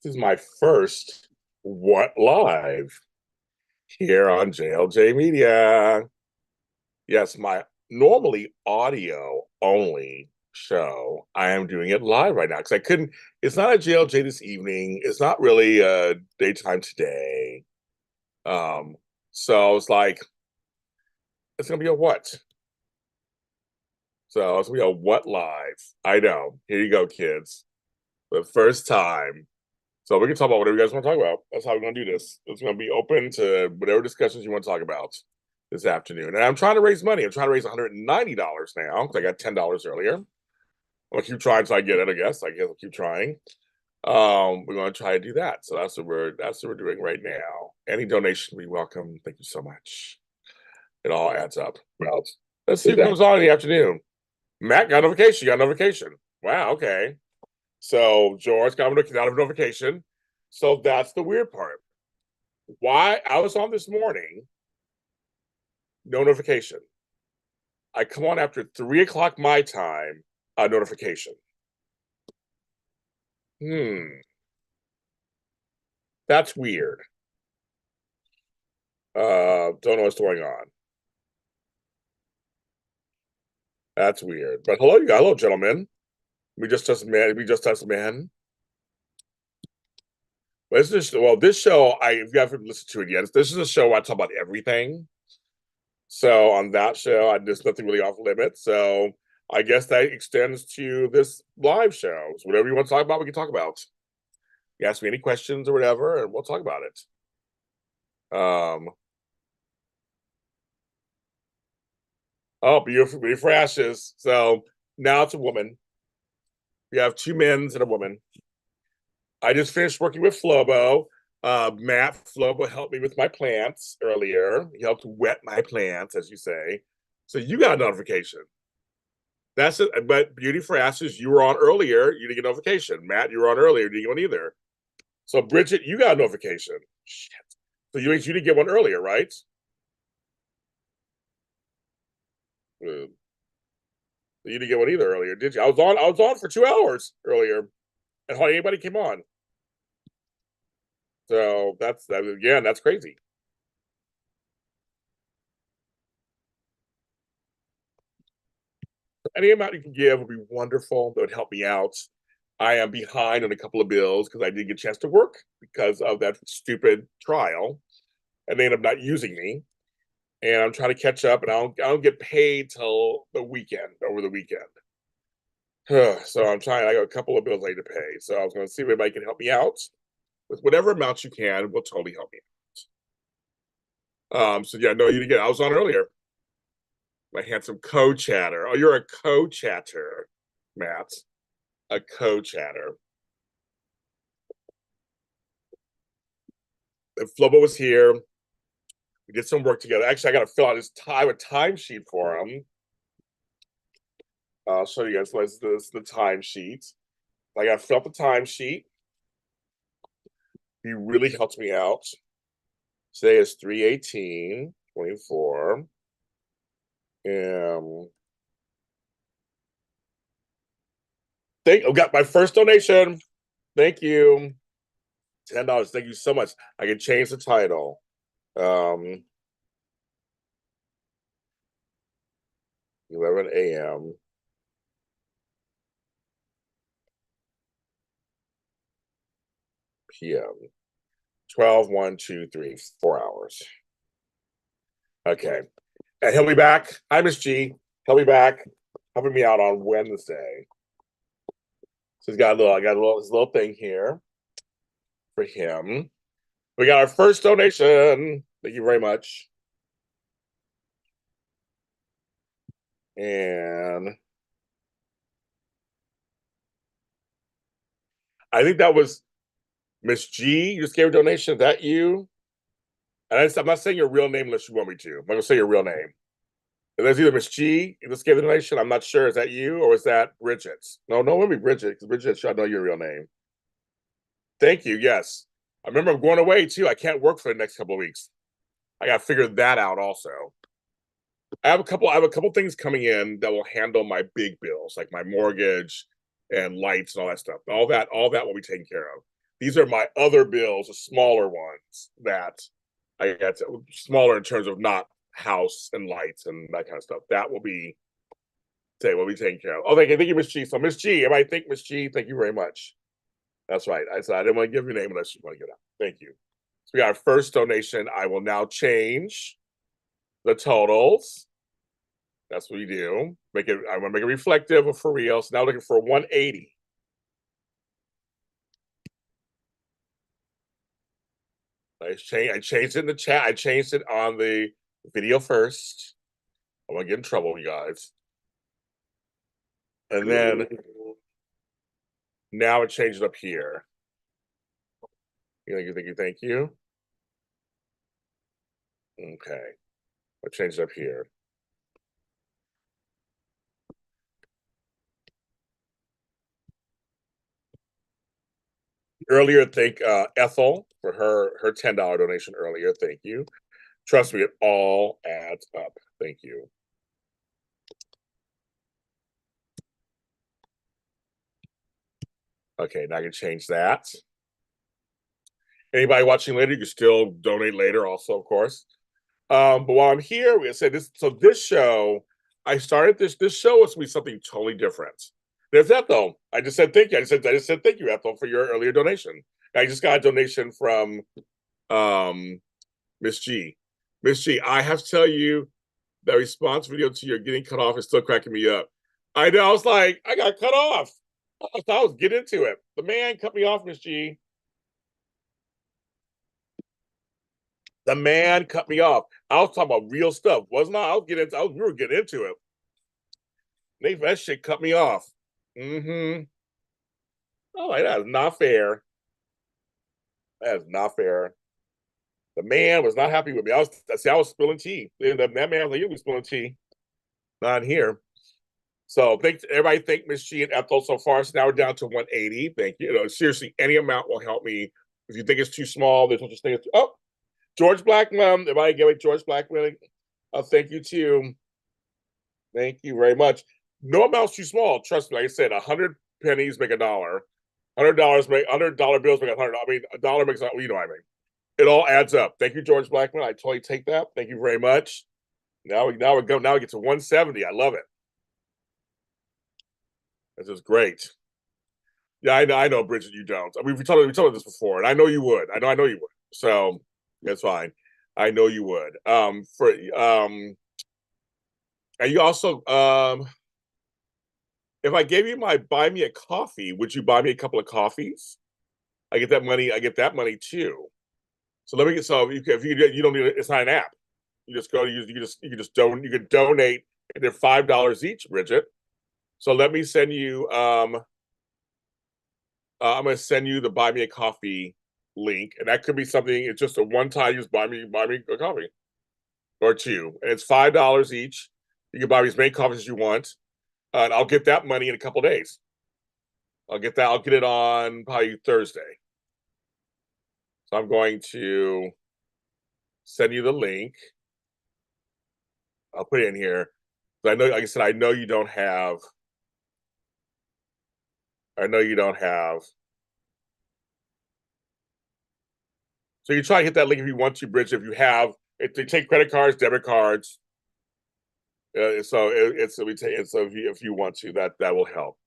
This is my first What Live here on JLJ Media. Yes, my normally audio only show. I am doing it live right now because I couldn't. It's not a JLJ this evening. It's not really a daytime today. Um, so I was like, it's gonna be a what? So it's gonna be a what live. I know. Here you go, kids. The first time. So we can talk about whatever you guys want to talk about. That's how we're going to do this. It's going to be open to whatever discussions you want to talk about this afternoon. And I'm trying to raise money. I'm trying to raise $190 now because I got $10 earlier. I'm going to keep trying until I get it, I guess. I'll keep trying. We're going to try to do that. So that's what we're doing right now. Any donation we welcome. Thank you so much. It all adds up. Well, let's see who comes on in the afternoon. Matt got a notification. You got a notification. Wow, okay. So George got a notification. So that's the weird part. Why I was on this morning, no notification. I come on after 3 o'clock my time, a notification. That's weird. Don't know what's going on. That's weird. But hello, gentlemen. We just touched man. This show, if you haven't listened to it yet, this is a show I talk about everything. So on that show, there's nothing really off limits. So I guess that extends to this live show. So whatever you want to talk about, we can talk about. You ask me any questions or whatever, and we'll talk about it. Oh, beautiful ashes. So now it's a woman. We have two men's and a woman. I just finished working with Flobo. Matt Flobo helped me with my plants earlier. He helped wet my plants, as you say. So you got a notification. That's it. But Beauty for Ashes, you were on earlier. You didn't get a notification. Matt, you were on earlier. You didn't get one either. So Bridget, you got a notification. Shit. So you didn't get one earlier, right? You didn't get one either earlier, did you? I was on for 2 hours earlier, and hardly anybody came on. So that's crazy. Any amount you can give would be wonderful. That would help me out. I am behind on a couple of bills because I didn't get a chance to work because of that stupid trial, and they ended up not using me. And I'm trying to catch up, and I don't get paid till over the weekend. So I'm trying. I got a couple of bills I need to pay. So I was going to see if anybody can help me out with whatever amount you can. Will totally help me out. So yeah, no, you didn't get. I was on earlier. My handsome co-chatter. Oh, you're a co-chatter, Matt. A co-chatter. If Flobo was here, we did some work together. Actually, I got to fill out a timesheet for him. I'll show you guys what's the timesheet. I got to fill out the timesheet. He really helped me out. Today is 3/18/24. I got my first donation. Thank you. $10. Thank you so much. I can change the title. 11 a.m. p.m. 12, 1, 2, 3, 4 hours. Okay. And he'll be back. Hi, Miss G. He'll be back helping me out on Wednesday. So I got this little thing here for him. We got our first donation. Thank you very much. And I think that was Miss G. You just gave a donation. Is that you? And I'm not saying your real name unless you want me to. I'm not going to say your real name. And there's either Miss G, you just gave the donation. I'm not sure. Is that you or is that Bridget? No, it would be Bridget because Bridget should know your real name. Thank you. Yes. I remember I'm going away too. I can't work for the next couple of weeks. I got to figure that out also. I have a couple things coming in that will handle my big bills, like my mortgage and lights and all that stuff. All that will be taken care of. These are my other bills, the smaller ones that I got smaller in terms of not house and lights and that kind of stuff. That will be taken care of. Oh, thank you, Miss G. So Miss G, everybody think Miss G, thank you very much. That's right. I said I didn't want to give your name unless you want to get out. Thank you. So we got our first donation. I will now change the totals. That's what we do. I want to make it reflective of for real. So now looking for 180. I changed it in the chat. I changed it on the video first. I want to get in trouble, you guys. And then now it changed up here. Thank you. Okay. I changed it up here. Earlier, thank Ethel for her $10 donation earlier. Thank you. Trust me, it all adds up. Thank you. Okay, now I can change that. Anybody watching later, you can still donate later also, of course. But while I'm here, we said this. So this show, I started this show was to be something totally different. There's Ethel. I just said thank you. I just said thank you, Ethel, for your earlier donation. I just got a donation from Miss G. Miss G, I have to tell you, the response video to your getting cut off is still cracking me up. I know. I was like, I got cut off. I was getting into it. The man cut me off, Miss G. The man cut me off. I was talking about real stuff, wasn't I? We were getting into it. That shit cut me off. Mm-hmm. Oh, that is not fair. That is not fair. The man was not happy with me. I was spilling tea. That man was like, "You be spilling tea." Not here. So everybody thank Miss G and Ethel so far. So now we're down to 180. Thank you. Seriously, any amount will help me. If you think it's too small, there's no such thing as George Blackman. Everybody give it George Blackman. Thank you too. Thank you very much. No amount's too small. Trust me. Like I said, 100 pennies make $1. $100 bills make $100. I mean, a dollar makes you know what I mean. It all adds up. Thank you, George Blackman. I totally take that. Thank you very much. Now we get to 170. I love it. This is great. Yeah, I know, Bridget, you don't. I mean, we talked about this before, and I know you would. I know you would. So that's fine. I know you would. And you also if I gave you my buy me a coffee, would you buy me a couple of coffees? I get that money too. So if you don't need it, it's not an app. You just go to you can donate, and they're $5 each, Bridget. So let me send you I'm going to send you the buy me a coffee link, and that could be something. It's just a one time. Just buy me a coffee or two, and it's $5 each. You can buy me as many coffees as you want, and I'll get that money in a couple days. I'll get it on probably Thursday. So I'm going to send you the link. I'll put it in here. I know, like I said, I know you don't have. So you try to hit that link if you want to, Bridget. If they take credit cards, debit cards. So if you want to, that will help.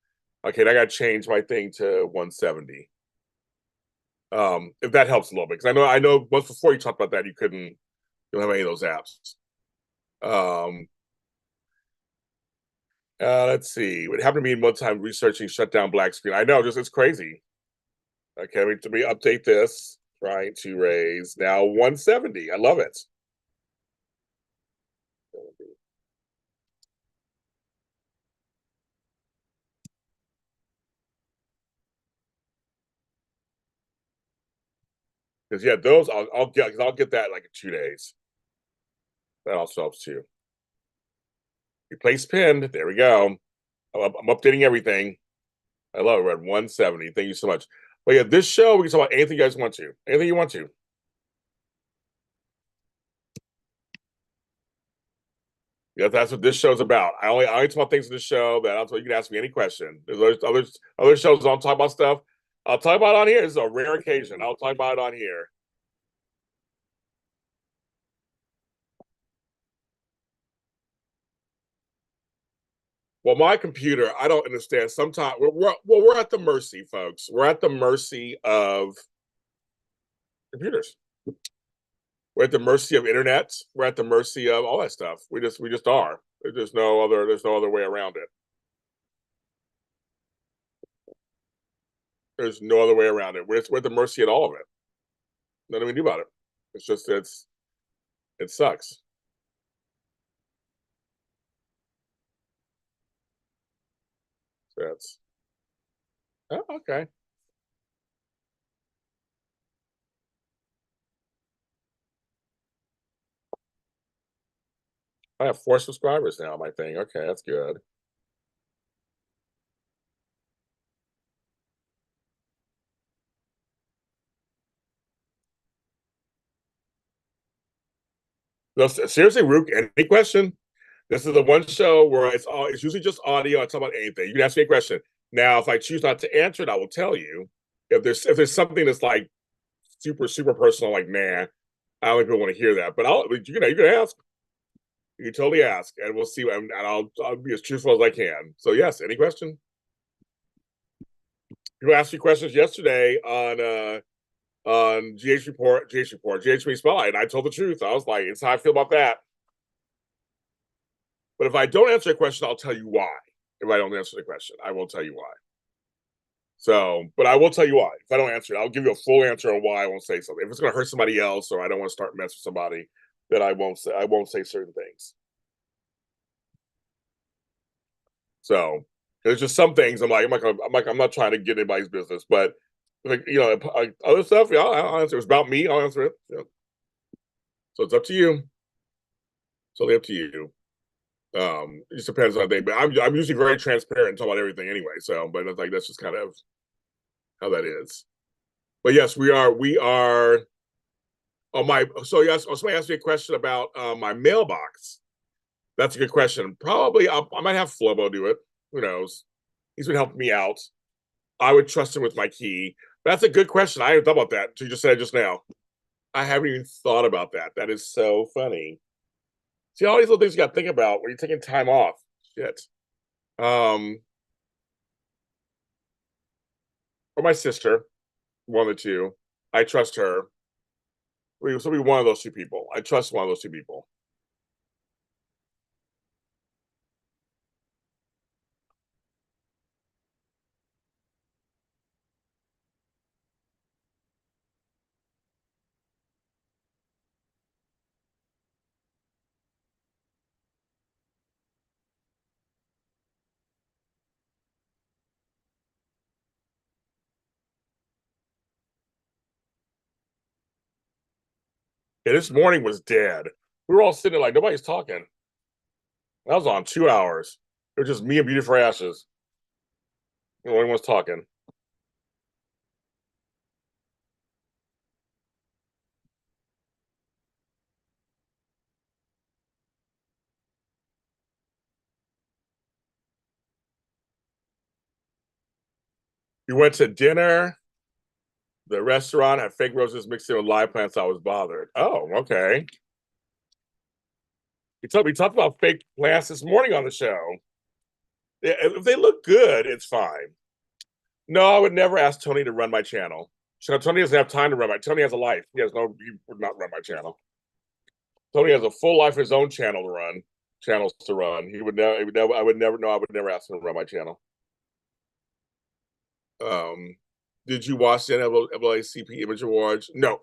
Okay, I got to change my thing to 170. If that helps a little bit, because I know once before you talked about that, you don't have any of those apps. Let's see. It happened to me one time researching shut down black screen. I know, it's crazy. Okay, let me update this. Trying to raise now 170. I love it. Because yeah, those I'll get that like in 2 days. That also helps too. Replace pinned. There we go. I'm updating everything. I love it. We're at 170. Thank you so much. But yeah, this show we can talk about anything you guys want to. Anything you want to. Yeah, that's what this show's about. I only talk about things in this show that you can ask me any question. There's other shows I don't talk about stuff. I'll talk about it on here. This is a rare occasion. I'll talk about it on here. Well, my computer, I don't understand. Sometimes we're at the mercy, folks. We're at the mercy of computers. We're at the mercy of internet. We're at the mercy of all that stuff. We just are. There's no other way around it. There's no other way around it. We're at the mercy of all of it. Nothing we can do about it. It's just it sucks. That's oh, okay. I have 4 subscribers now. My thing. Okay, that's good. No, seriously, Rook. Any question? This is the one show where it's usually just audio. I talk about anything. You can ask me a question. Now, if I choose not to answer it, I will tell you. If there's something that's like super personal, like man, I don't think people want to hear that. But you can ask. You can totally ask, and we'll see. And I'll be as truthful as I can. So yes, any question? People asked me questions yesterday on GH Spotlight, and I told the truth. I was like, it's how I feel about that. But if I don't answer a question, I'll tell you why. If I don't answer the question, I will tell you why. So, but I will tell you why. If I don't answer it, I'll give you a full answer on why I won't say something. If it's going to hurt somebody else, or I don't want to start messing with somebody, then I won't say. I won't say certain things. So there's just some things I'm not trying to get anybody's business, but like other stuff, yeah, I'll answer. It's about me. I'll answer it. Yeah. So it's up to you. It's totally up to you. It just depends on the thing. But I'm usually very transparent and talk about everything anyway. So, but it's like that's just kind of how that is. But yes, we are. Oh my. So yes, somebody asked me a question about my mailbox. That's a good question. Probably I might have Flobo do it. Who knows? He's been helping me out. I would trust him with my key. That's a good question. I haven't thought about that until you just said it just now. I haven't even thought about that. That is so funny. See all these little things you got to think about when you're taking time off. Shit. Um, or my sister, one of the two. I trust her. So be one of those two people. I trust one of those two people. Yeah, this morning was dead. We were all sitting there like nobody's talking. I was on 2 hours. It was just me and Beauty for Ashes. No one was talking. We went to dinner. The restaurant had fake roses mixed in with live plants. I was bothered. Oh, okay. We talked about fake plants this morning on the show. Yeah, if they look good, it's fine. No, I would never ask Tony to run my channel. So Tony doesn't have time to run my. Tony has a life. He would not run my channel. Tony has a full life of his own channels to run. He would never. He would never. I would never. No, I would never ask him to run my channel. Um, did you watch the NAACP Image Awards? No,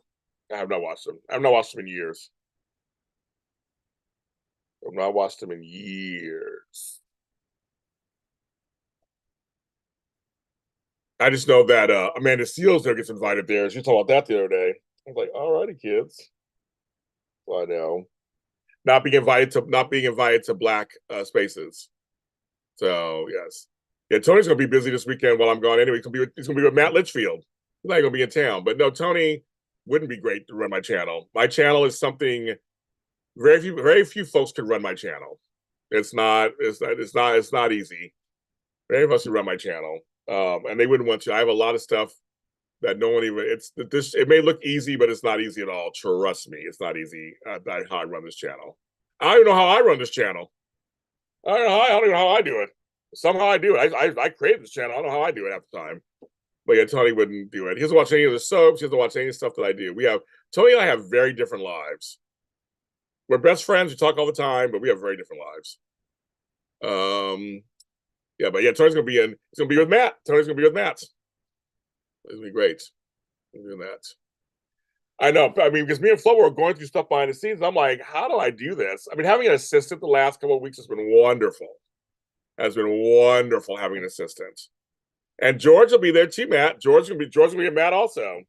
I have not watched them. I have not watched them in years. I've not watched them in years. I just know that Amanda Seals there gets invited there. She talked about that the other day. I was like, all righty, kids. Well, I know. Not being invited to black spaces. So yes. Yeah, Tony's gonna be busy this weekend while I'm gone anyway. He's gonna be with Matt Litchfield. He's not gonna be in town. But no, Tony wouldn't be great to run my channel. My channel is something very few folks can run my channel. It's not easy. Very few of us can run my channel. And they wouldn't want to. I have a lot of stuff that no one even. It's this. It may look easy, but it's not easy at all. Trust me, it's not easy. How I run this channel. I don't even know how I run this channel. I don't even know how I do it. Somehow I do it. I created this channel. I don't know how I do it half the time. But yeah, Tony wouldn't do it. He doesn't watch any of the soaps. He doesn't watch any stuff that I do. Tony and I have very different lives. We're best friends. We talk all the time, but we have very different lives. Yeah, but yeah, Tony's gonna be in. He's gonna be with Matt. Tony's gonna be with Matt. It's gonna be great. Doing that. I know. I mean, because me and Flo were going through stuff behind the scenes. I'm like, how do I do this? I mean, having an assistant the last couple of weeks has been wonderful. Has been wonderful having an assistant. And George will be there too, Matt. George will be at Matt also.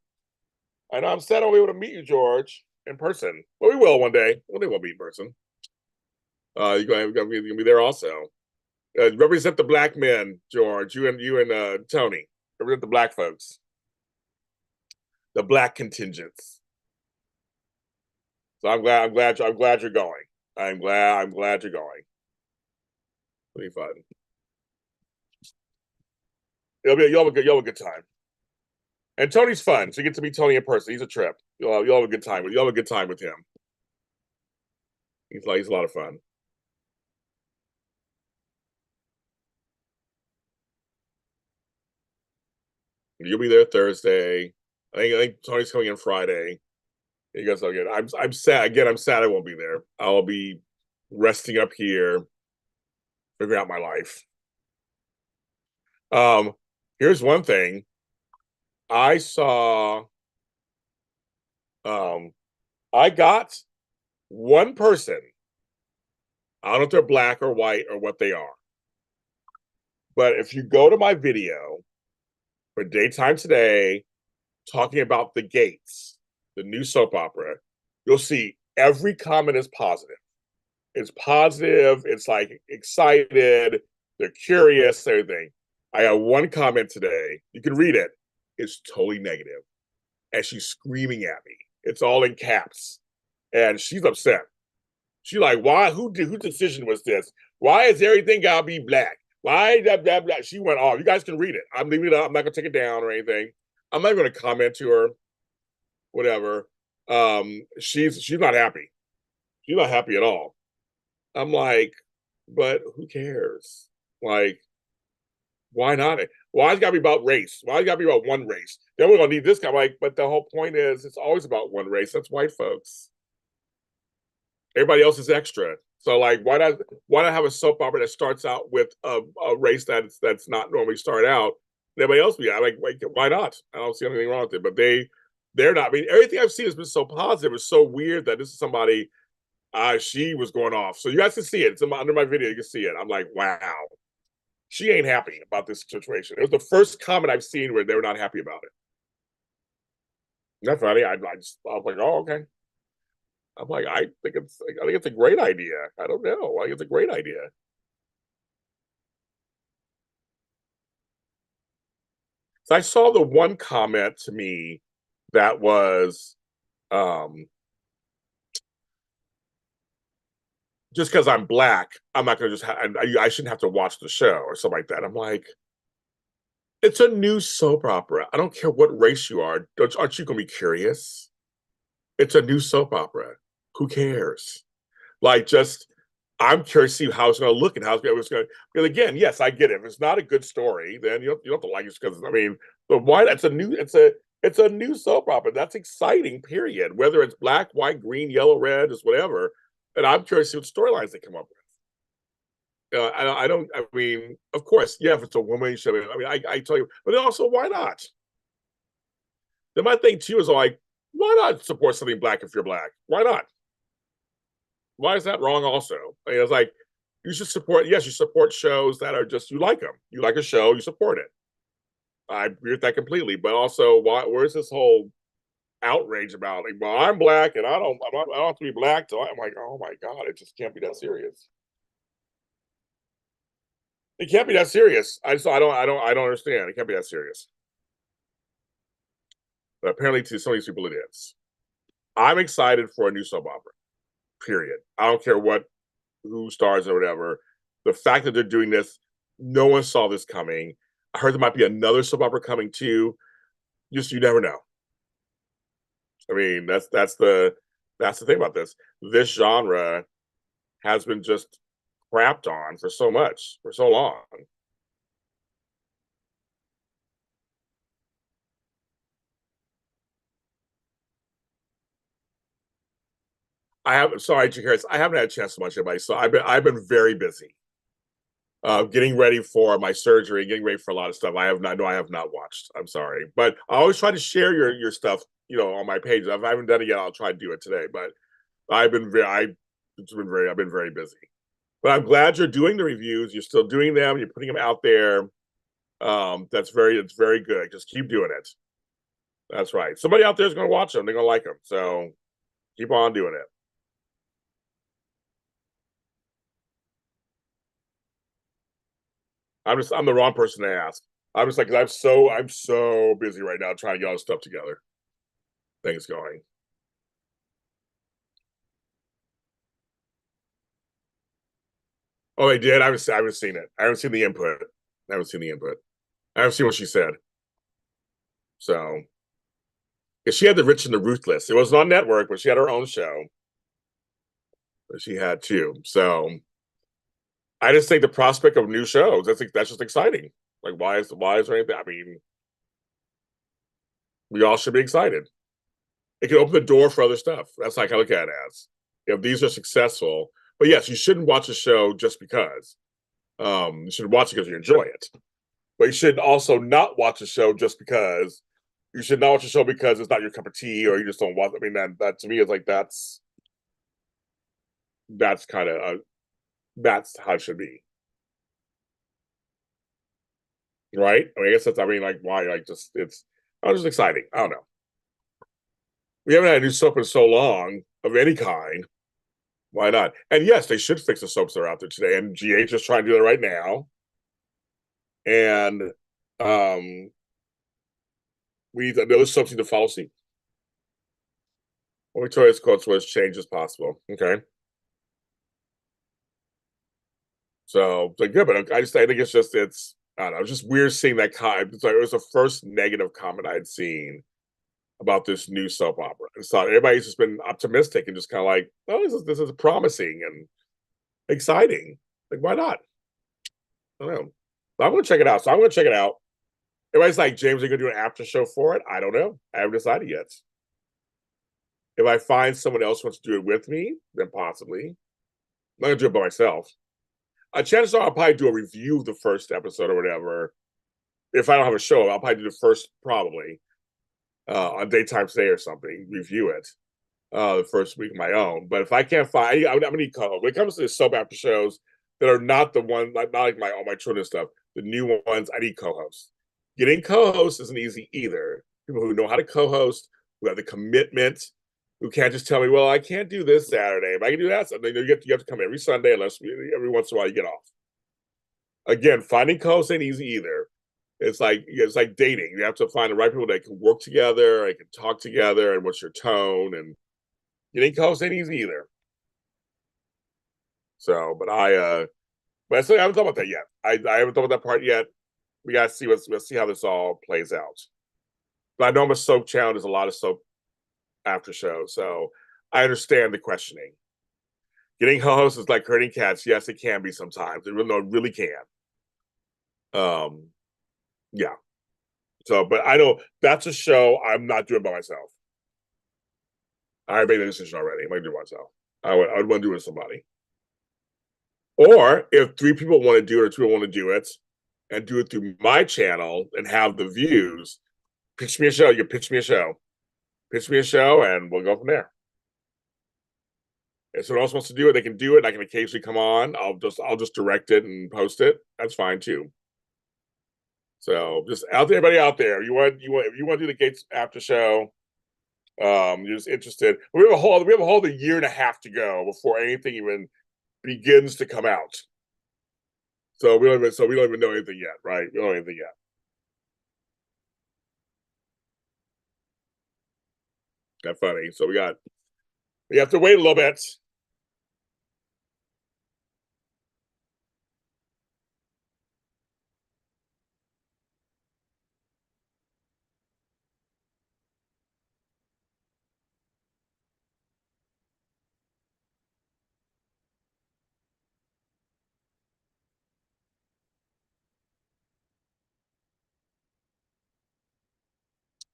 I know I'm sad I'll be able to meet you, George, in person. Well, we will one day. One day we'll meet in person. You're gonna be there also. Represent the black men, George. You and Tony. Represent the black folks. The black contingents. So I'm glad you're going. I'm glad you're going. It'll be fun. You'll have a good time. And Tony's fun. So you get to meet Tony in person. He's a trip. You'll have a good time with him. He's a lot of fun. You'll be there Thursday. I think Tony's coming in Friday. You guys will get. I'm sad again. I'm sad I won't be there. I'll be resting up here, figuring out my life. Here's one thing. I saw. I got one person. I don't know if they're black or white or what they are. But if you go to my video for Daytime Today, talking about The Gates, the new soap opera, you'll see every comment is positive. It's positive. It's like excited. They're curious, everything. I got one comment today. You can read it. It's totally negative. And she's screaming at me. It's all in caps. And she's upset. She's like, why? Whose decision was this? Why is everything gotta be black? Why blah, blah, blah. She went off. You guys can read it. I'm leaving it up. I'm not gonna take it down or anything. I'm not gonna comment to her. Whatever. She's not happy. She's not happy at all. I'm like, but who cares? Like, why not? Why it's gotta be about race? Why it gotta be about one race? Then we're gonna need this guy. Like, but the whole point is it's always about one race. That's white folks. Everybody else is extra. So like, why not have a soap opera that starts out with a race that's not normally start out? Everybody else be like, why not? I don't see anything wrong with it. But they're not. I mean, everything I've seen has been so positive. It's so weird that this is somebody. She was going off. So you guys can see it. It's under my video. You can see it. I'm like, wow. She ain't happy about this situation. It was the first comment I've seen where they were not happy about it. That's funny. I was like, oh, okay. I'm like, I think it's a great idea. I don't know. I think it's a great idea. So I saw the one comment to me that was just because I'm black, I'm not going to I shouldn't have to watch the show or something like that. I'm like, it's a new soap opera. I don't care what race you are. Aren't you going to be curious? It's a new soap opera. Who cares? Like, I'm curious to see how it's going to look and how it's going to. Because again, yes, I get it. If it's not a good story, then you don't have to like it because I mean, but why? It's a new soap opera. That's exciting. Period. Whether it's black, white, green, yellow, red, is whatever. And I'm curious to see what storylines they come up with. I don't. I mean, of course, yeah. If it's a woman, I mean, I tell you, but also, why not? Then my thing too is like, why not support something black if you're black? Why not? Why is that wrong? Also, I mean, it's like you should support. Yes, you support shows that are just you like them. You like a show, you support it. I agree with that completely. But also, where's this whole outrage about? Like, well, I'm black and I don't have to be black. So I'm like, oh my god, it just can't be that serious. It can't be that serious. I don't understand. It can't be that serious. But apparently, to some of these people, it is. I'm excited for a new soap opera. Period. I don't care who stars or whatever. The fact that they're doing this, no one saw this coming. I heard there might be another soap opera coming too. Just you never know. I mean, that's the thing about this. This genre has been just crapped on for so much for so long. I have sorry, Harris, I haven't had a chance to watch anybody, so I've been very busy. Getting ready for my surgery, getting ready for a lot of stuff. I have not. No, I have not watched. I'm sorry, but I always try to share your stuff. On my page. If I haven't done it yet, I'll try to do it today. But I've been very. I've been very busy. But I'm glad you're doing the reviews. You're still doing them. You're putting them out there. It's very good. Just keep doing it. That's right. Somebody out there is going to watch them. They're going to like them. So keep on doing it. I'm the wrong person to ask. I'm just like I'm so busy right now trying to get all this stuff together. Things going. Oh, they did. I haven't seen it. I haven't seen the input. I haven't seen the input. I haven't seen what she said. So, if she had the Rich and the Ruthless, it wasn't on network, but she had her own show. But she had too. So, I just think the prospect of new shows that's just exciting. Like, why is there anything? I mean, we all should be excited. It can open the door for other stuff. That's like I look at it as if these are successful. But yes, you shouldn't watch a show just because. You should watch it because you enjoy it. But you should also not watch a show just because. You should not watch a show because it's not your cup of tea or you just don't want. I mean, that to me is like that's kind of that's how it should be, right? I mean, I guess that's. I mean, like why? Like just it's. Oh, just exciting. I don't know. We haven't had a new soap in so long of any kind. Why not? And yes, they should fix the soaps that are out there today. And GH is trying to do that right now. And we those soaps need to follow suit. Well, Victoria's quotes was change as possible. Okay. So like good, but I think it's I don't know, it's just weird seeing that comment. It's like it was the first negative comment I'd seen about this new soap opera. And so everybody's just been optimistic and just kind of like, oh, this is promising and exciting. Like, why not? I don't know. But I'm gonna check it out. So I'm gonna check it out. Everybody's like, James, are you gonna do an after show for it? I don't know. I haven't decided yet. If I find someone else wants to do it with me, then possibly. I'm not gonna do it by myself. Chances are I'll probably do a review of the first episode or whatever. If I don't have a show, I'll probably do the first probably on daytime today or something. Review it the first week of my own. But if I can't find, I'm gonna need co-host. When it comes to the sub after shows that are not the one, like not like my all my children stuff, the new ones, I need co-hosts. Getting co-hosts isn't easy either. People who know how to co-host, who have the commitment, who can't just tell me, "Well, I can't do this Saturday, but I can do that." Sunday. You have to come every Sunday, unless every once in a while you get off. Again, finding co-hosts ain't easy either. It's like dating. You have to find the right people that can work together, and can talk together, and what's your tone, and getting co-hosts ain't easy either. So, but I still haven't thought about that yet. I haven't thought about that part yet. We gotta see let's see how this all plays out. But I know I'm a soap channel. There's a lot of soap after shows, so I understand the questioning. Getting co-hosts is like herding cats. Yes, it can be sometimes. It really can. Um, yeah. So, but I know that's a show I'm not doing by myself. I made the decision already. I'm gonna do it myself. I would want to do it with somebody. Or if three people want to do it or two want to do it and do it through my channel and have the views, pitch me a show. You pitch me a show. Pitch me a show and we'll go from there. If someone else wants to do it, they can do it. I can occasionally come on. I'll just direct it and post it. That's fine too. So just out there, everybody out there, if you want to do the Gates after show, you're just interested. We have a whole year and a half to go before anything even begins to come out. So we don't even know anything yet, right? We don't know anything yet. That's funny. So we have to wait a little bit.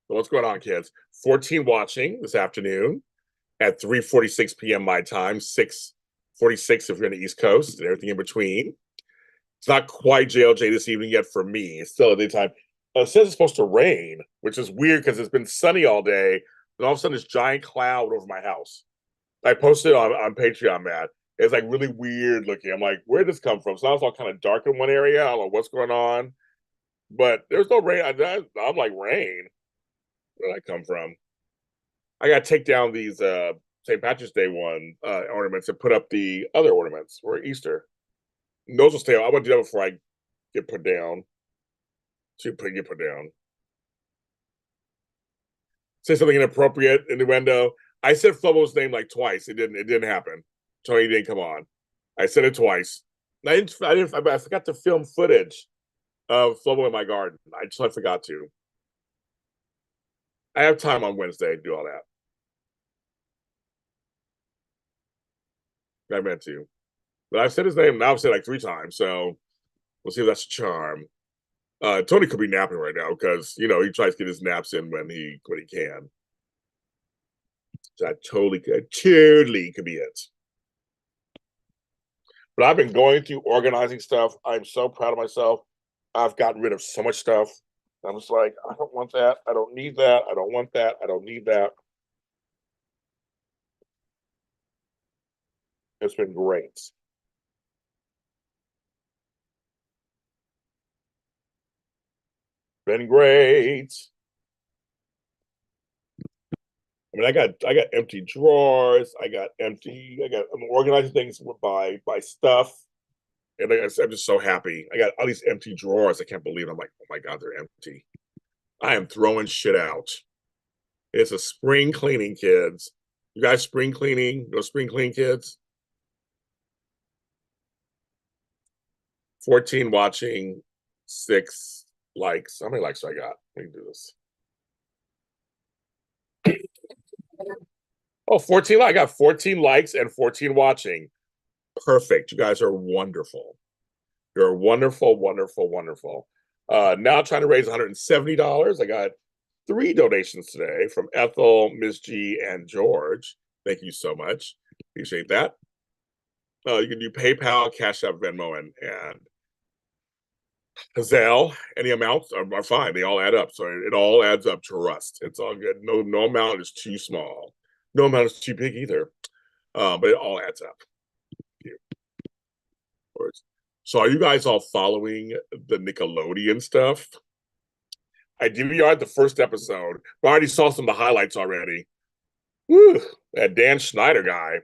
So what's going on, kids? 14 watching this afternoon at 3:46 p.m. my time, 6:46 if you're on the East Coast, and everything in between. It's not quite JLJ this evening yet for me. It's still at daytime. It says it's supposed to rain, which is weird because it's been sunny all day, and all of a sudden this giant cloud over my house. I posted on Patreon, Matt. It's like really weird looking. I'm like, where did this come from? So now it's all kind of dark in one area. I don't know what's going on, but there's no rain. I'm like, rain? Where did that come from? I got to take down these St. Patrick's Day ornaments and put up the other ornaments for Easter. And those will stay. I want to do that before I get put down. Get put down. Say something inappropriate in the window. I said Flobo's name like twice. It didn't happen. Tony didn't come on. I said it twice. I forgot to film footage of Flobo in my garden. I forgot to. I have time on Wednesday to do all that. I meant to. But I've said his name now. I've said it like 3 times. So we'll see if that's a charm. Tony could be napping right now because he tries to get his naps in when he can. So that totally could be it. But I've been going through organizing stuff. I'm so proud of myself. I've gotten rid of so much stuff. I'm just like, I don't want that. I don't need that. I don't want that. I don't need that. It's been great. Been great. I mean, I got empty drawers. I'm organizing things by stuff. And I'm just so happy. I got all these empty drawers. I can't believe it. I'm like, oh my God, they're empty. I am throwing shit out. It's a spring cleaning, kids. You guys spring cleaning? Go spring clean, kids? 14 watching, 6 likes. How many likes do I got? Let me do this. Oh, 14. I got 14 likes and 14 watching. Perfect. You guys are wonderful. You're wonderful, wonderful, wonderful. Now trying to raise $170. I got 3 donations today from Ethel, Ms. G, and George. Thank you so much. Appreciate that. You can do PayPal, CashAPP, Venmo, and Zelle. Any amounts are fine. They all add up. So it all adds up to Rust. It's all good. No amount is too small. No amount is too big either. But it all adds up. So are you guys all following the Nickelodeon stuff? I DVR'd the first episode. I already saw some of the highlights already. Woo, that Dan Schneider guy.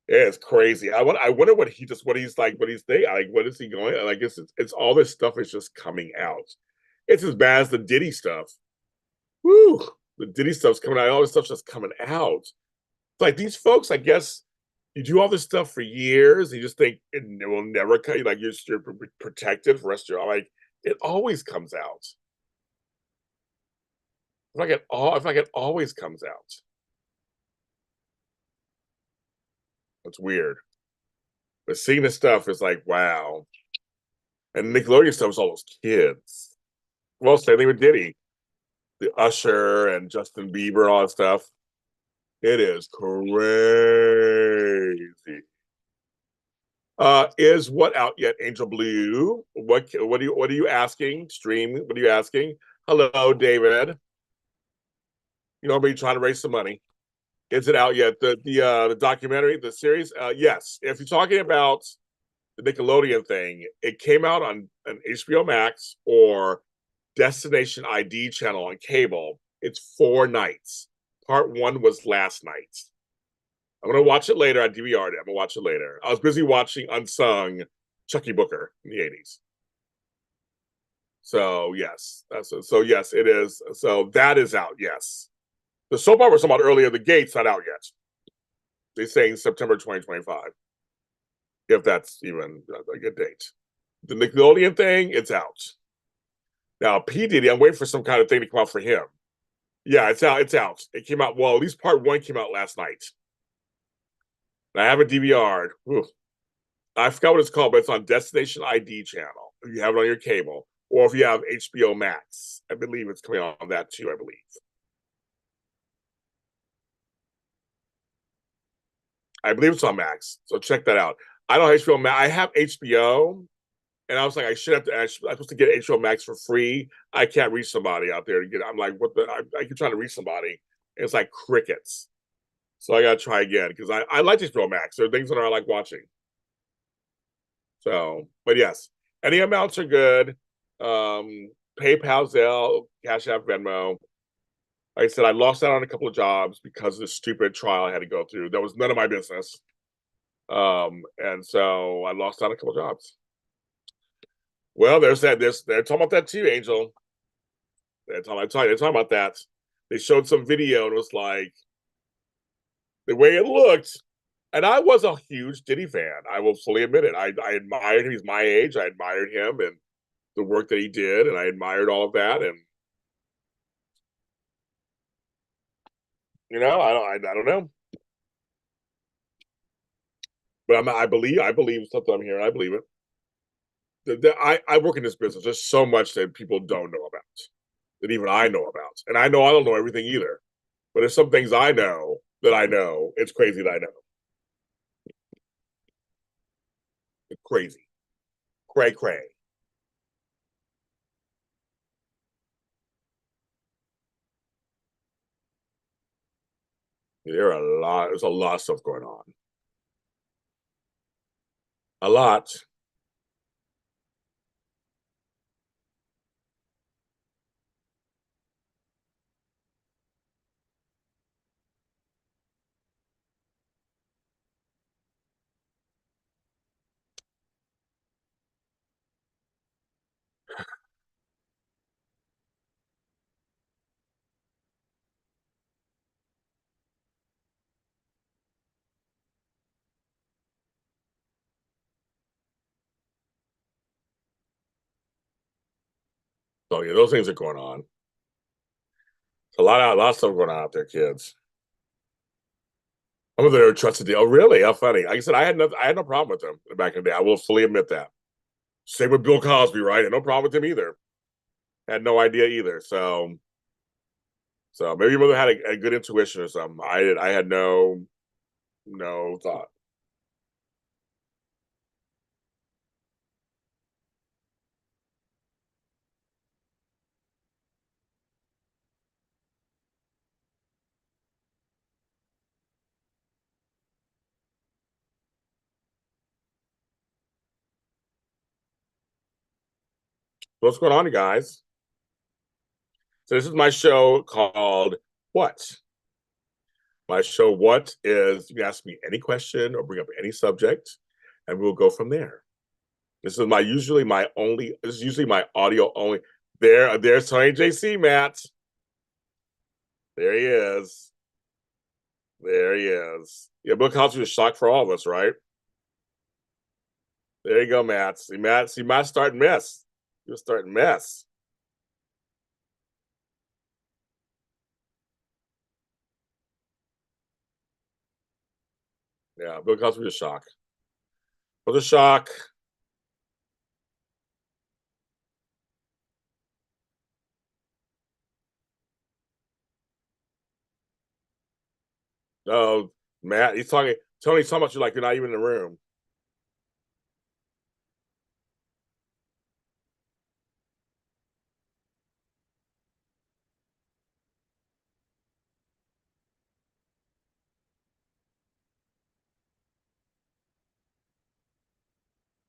It's crazy. I wonder what he's like, what he's thinking. Like, what is he going? Like, it's all this stuff is just coming out. It's as bad as the Diddy stuff. Woo, the Diddy stuff's coming out. All this stuff's just coming out. It's like these folks, I guess, you do all this stuff for years. You just think it will never cut you. Like you're protected for the rest of your life. Like it always comes out. If like it always comes out. It's weird. But seeing this stuff is like, wow. And Nickelodeon stuff is all those kids. Well, same thing with Diddy. The Usher and Justin Bieber, all that stuff. It is crazy. Is what out yet, Angel Blue? What are you asking? Stream, what are you asking? Hello, David. You know, be trying to raise some money. Is it out yet? The documentary, the series? Yes. If you're talking about the Nickelodeon thing, it came out on an HBO Max or Destination ID channel on cable. It's 4 nights. Part 1 was last night. I'm gonna watch it later. I DVR'd it. I'm gonna watch it later. I was busy watching Unsung Chucky Booker in the 80s. So yes, so yes, it is. So that is out. Yes, the soap opera was about earlier. The Gate's not out yet. They're saying September 2025, if that's even a good date. The Nickelodeon thing, it's out. Now P Diddy, I'm waiting for some kind of thing to come out for him. Yeah, it's out. It's out. It came out. Well, at least part 1 came out last night. And I have a DVR. I forgot what it's called, but it's on Destination ID channel. If you have it on your cable, or if you have HBO Max, I believe it's coming on that too. I believe. I believe it's on Max. So check that out. I don't have HBO Max. I have HBO, and I was like, I should have to. I'm supposed to get HBO Max for free. I can't reach somebody out there to get. I'm like, what the? I keep trying to reach somebody. And it's like crickets. So I gotta try again because I like HBO Max. There are things that I like watching. So, but yes, any amounts are good. PayPal, Zelle, Cash App, Venmo. Like I said, I lost out on a couple of jobs because of the stupid trial I had to go through. That was none of my business. And so I lost out on a couple of jobs. Well, there's that. They're talking about that too, Angel. They're talking about that. They showed some video and it was like the way it looked. And I was a huge Diddy fan. I will fully admit it. I admired him. He's my age. I admired him and the work that he did, and I admired all of that. And I don't know, but I believe something I'm hearing. I believe it. I work in this business. There's so much that people don't know about, that even I know about, and I know I don't know everything either. But there's some things I know that I know. It's crazy that I know. It's crazy, cray cray. There are a lot. There's a lot of stuff going on. A lot. So yeah, those things are going on. A lot of stuff going on out there, kids. Some of them are trusted. Oh, really? How funny. Like I said, I had no problem with them back in the day. I will fully admit that. Same with Bill Cosby, right? And no problem with him either. Had no idea either. So maybe your mother had a good intuition or something. I had no thought. What's going on, you guys? So this is my show called What? My show What is you ask me any question or bring up any subject, and we'll go from there. This is usually my audio only. There's Tony JC, Matt. There he is. There he is. Yeah, Bill Cosby was a shock for all of us, right? There you go, Matt. See, Matt starting mess. He was starting mess. Yeah, Bill Cosby was a shock. It was a shock. Oh, Matt, he's talking. Tony's talking about you like you're not even in the room.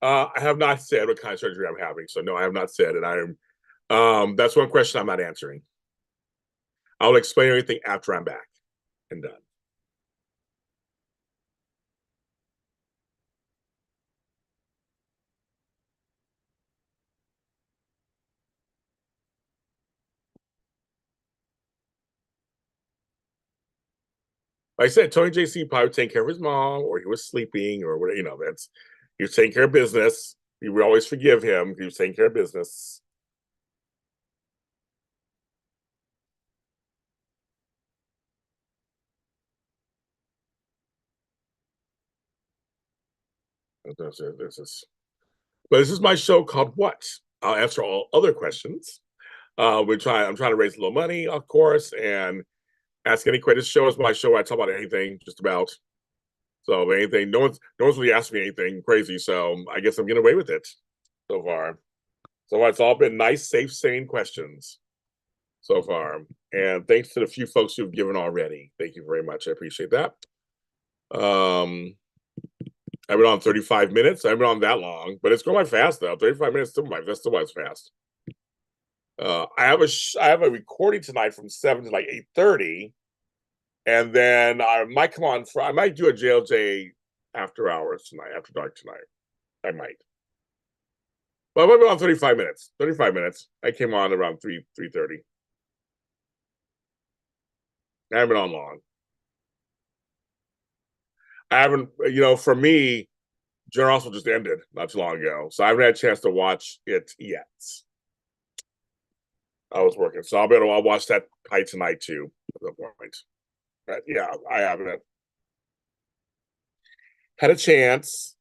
I have not said what kind of surgery I'm having, so no, I have not said, and I am. That's one question I'm not answering. I'll explain everything after I'm back and done. Like I said, Tony JC probably taking care of his mom, or he was sleeping, or whatever. That's he was taking care of business. We would always forgive him. He was taking care of business. This is, but this is my show called What? I'll answer all other questions. I'm trying to raise a little money, of course, and ask any questions. This show is my show. I talk about anything, just about. So anything, no one's really asked me anything crazy. So I guess I'm getting away with it so far. So it's all been nice, safe, sane questions so far. And thanks to the few folks who've given already. Thank you very much. I appreciate that. I've been on 35 minutes. I've been on that long, but it's going by fast though. 35 minutes that's still as fast. I have a recording tonight from 7 to like 8:30, and then I might do a JLJ after hours tonight, after dark tonight. I might. But I've been on 35 minutes. 35 minutes. I came on around 3:30. I haven't been on long. I haven't, for me, General Hospital just ended not too long ago, so I haven't had a chance to watch it yet. I was working, so I'll watch that probably tonight too. At the point, but yeah, I haven't had a chance.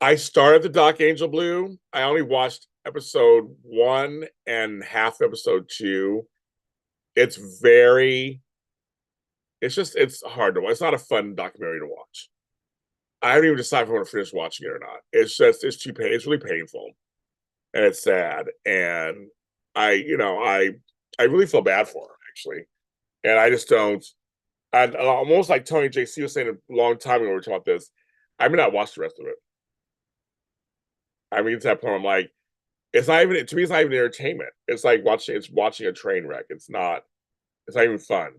I started the Doc Angel Blue. I only watched episode 1 and half episode 2. It's it's hard to watch. It's not a fun documentary to watch. I haven't even decided if I want to finish watching it or not. It's really painful and it's sad. And I really feel bad for her actually. And I just don't. And almost like Tony JC was saying a long time ago, we were talking about this. I may not watch the rest of it. I mean, to that point, I'm like, it's not even to me. It's not even entertainment. It's like watching a train wreck. It's not. It's not even fun.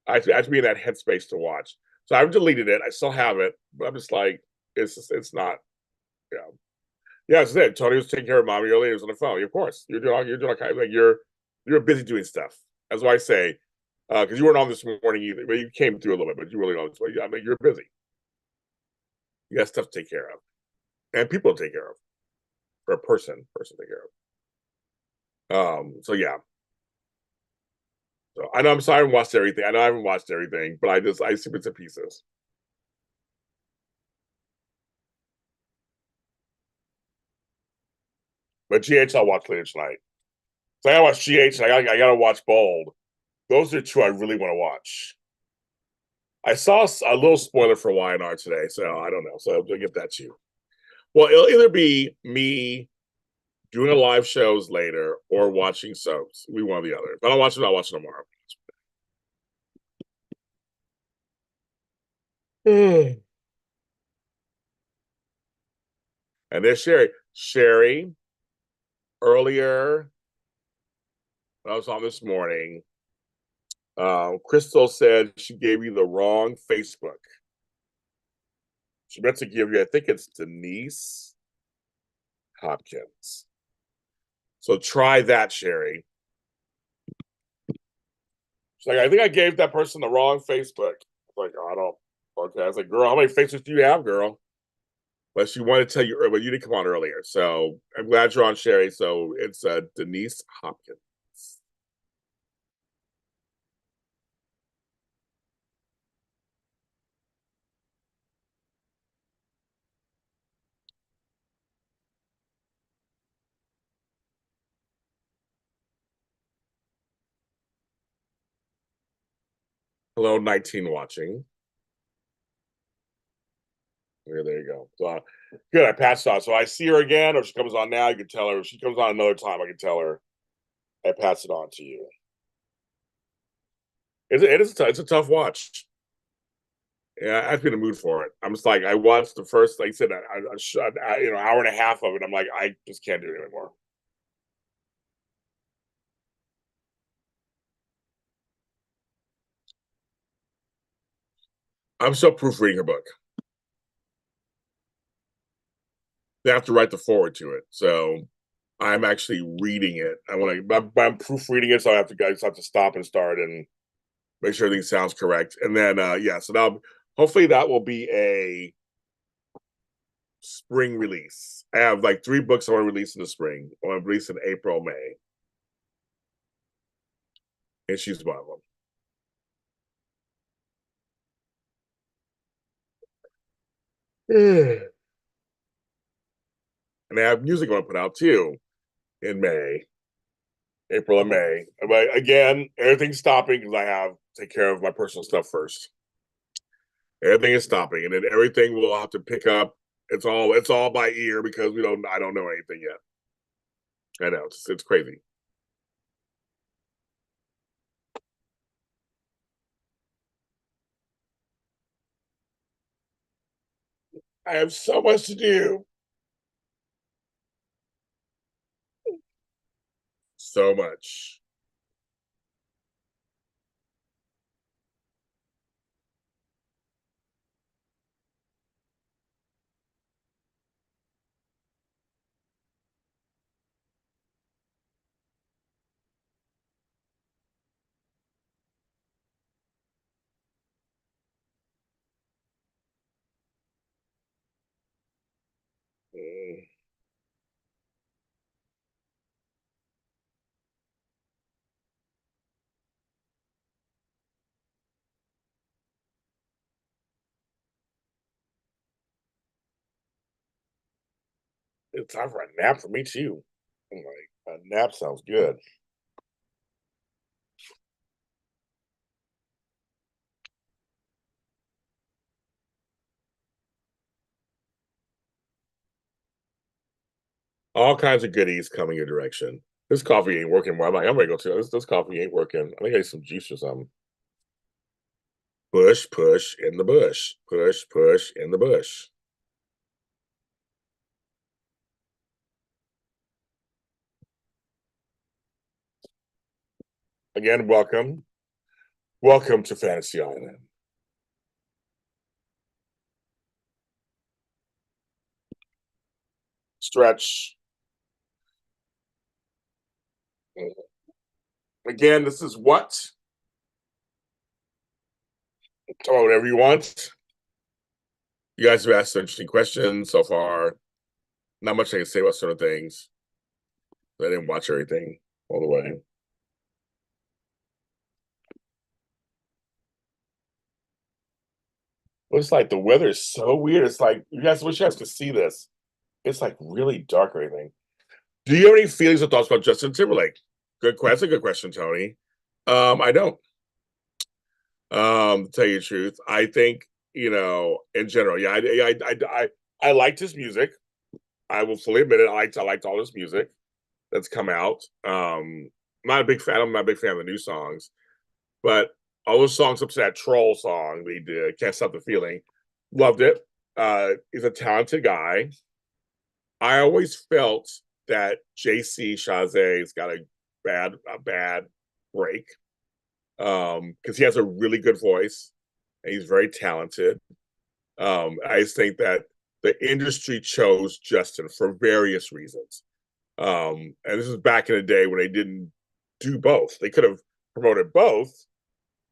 I have to be in that headspace to watch. So I've deleted it. I still have it, but I'm just like, it's not. Yeah, yeah. It's it. Tony was taking care of mommy earlier. He was on the phone. Of course, you're doing okay. Like you're busy doing stuff. That's why I say, because you weren't on this morning either. But you came through a little bit, but you really on this way. Yeah, I mean, you're busy. You got stuff to take care of, and people to take care of, for a person to take care of. So yeah. So I know I'm sorry I haven't watched everything. I know I haven't watched everything, but I see bits and pieces. But GH I'll watch later tonight. So I gotta watch GH and I gotta watch Bold. Those are two I really want to watch. I saw a little spoiler for YNR today, so I don't know. So I'll get that to you. Well, it'll either be me doing a live shows later or watching soaps. We one or the other. If I don't watch it, I'll watch it tomorrow. And there's Sherry. Sherry, earlier, I was on this morning. Crystal said she gave you the wrong Facebook. She meant to give you, I think it's Denise Hopkins. So try that, Sherry. She's like, I think I gave that person the wrong Facebook. I was like, oh, I don't. Okay. I was like, girl, how many Facebooks do you have, girl? But she wanted to tell you, but you didn't come on earlier. So I'm glad you're on, Sherry. So it's Denise Hopkins. Hello, 19 watching. There you go. So good. I passed on. So I see her again, or she comes on now. You can tell her. If she comes on another time, I can tell her. I pass it on to you. It's a tough watch. Yeah, I have to be in the mood for it. I'm just like I watched the first, like I said, hour and a half of it. I'm like, I just can't do it anymore. I'm still proofreading her book. They have to write the forward to it, so I'm actually reading it. I'm proofreading it, so I just have to stop and start and make sure everything sounds correct. And then yeah, so now hopefully that will be a spring release. I have like 3 books I want to release in the spring. I want to release in April, May, and she's one of them. And I have music I want to put out too in May, April and May. But again, everything's stopping because I have to take care of my personal stuff first. Everything is stopping, and then everything will have to pick up. It's all by ear because we don't. I don't know anything yet. I know it's crazy. I have so much to do. So much. Mm. It's time for a nap for me too. I'm like, a nap sounds good. All kinds of goodies coming your direction. This coffee ain't working. Well, I'm ready to go to this coffee ain't working. I think I need some juice or something. Push, push in the bush. Push, push in the bush. Again, welcome. Welcome to Fantasy Island. Stretch. Again, this is what? Talk about whatever you want. You guys have asked some interesting questions so far. Not much I can say about certain things. I didn't watch everything all the way. But it's like the weather is so weird. It's like you guys wish you guys could see this. It's like really dark or anything. Do you have any feelings or thoughts about Justin Timberlake? Good question. Good question, Tony. I don't. To tell you the truth, I think in general, yeah, I liked his music. I will fully admit it. I liked all his music that's come out. I'm not a big fan. I'm not a big fan of the new songs, but all those songs up to that troll song they did, "Can't Stop the Feeling," loved it. He's a talented guy. I always felt that JC Chaze's got a bad break because he has a really good voice and he's very talented. I just think that the industry chose Justin for various reasons. And this is back in the day when they didn't do both. They could have promoted both,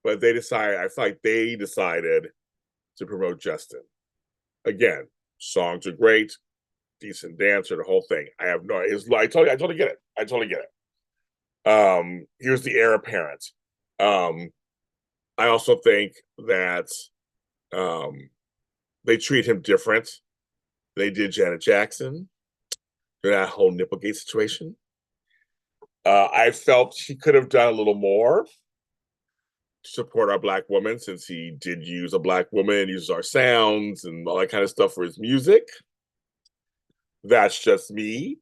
but I feel like they decided to promote Justin. Again, songs are great, decent dancer, the whole thing. I have no his I totally get it. I totally get it. Here's the heir apparent. Um, I also think that um they treat him different. They did Janet Jackson, that whole Nipplegate situation. I felt he could have done a little more to support our black woman since he did use a black woman, uses our sounds and all that kind of stuff for his music. That's just me.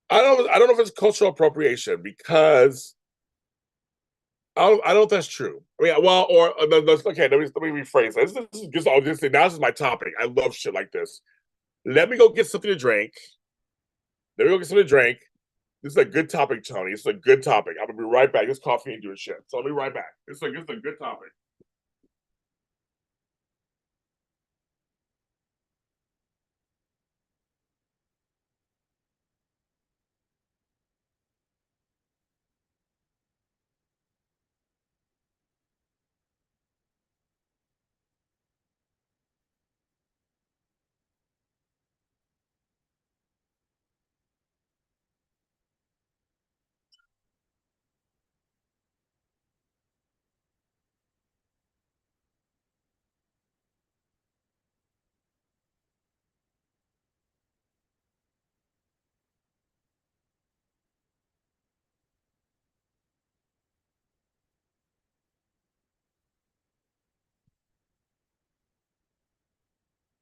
I don't know if it's cultural appropriation because I don't know if that's true. I mean, well, or okay. Let me rephrase this. This is just all this. Now this is my topic. I love shit like this. Let me go get something to drink. Let me go get something to drink. This is a good topic, Tony. It's a good topic. I'm gonna be right back. This coffee ain't doing shit. So I'll be right back. It's a good topic.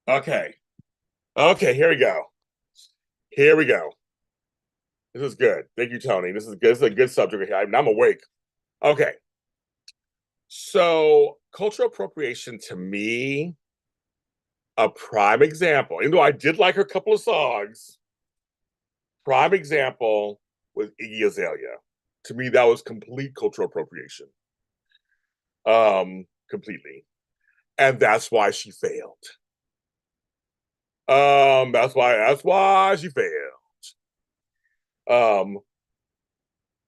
Okay. Okay, here we go. Here we go. This is good. Thank you, Tony. This is good. This is a good subject. I'm awake. Okay. So, cultural appropriation to me, a prime example, even though I did like her couple of songs, prime example was Iggy Azalea. To me, that was complete cultural appropriation. Completely. And that's why she failed. That's why she failed. Um,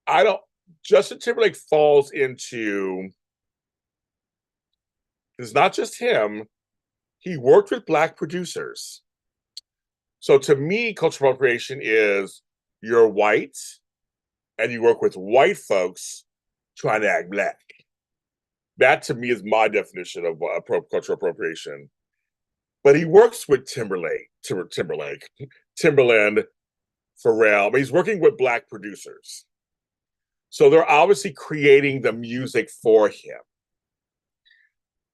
I don't Justin Timberlake falls into it's not just him, he worked with black producers. So to me, cultural appropriation is you're white and you work with white folks trying to act black. That to me is my definition of cultural appropriation. But he works with Timberland, Pharrell. I mean, he's working with black producers. So they're obviously creating the music for him.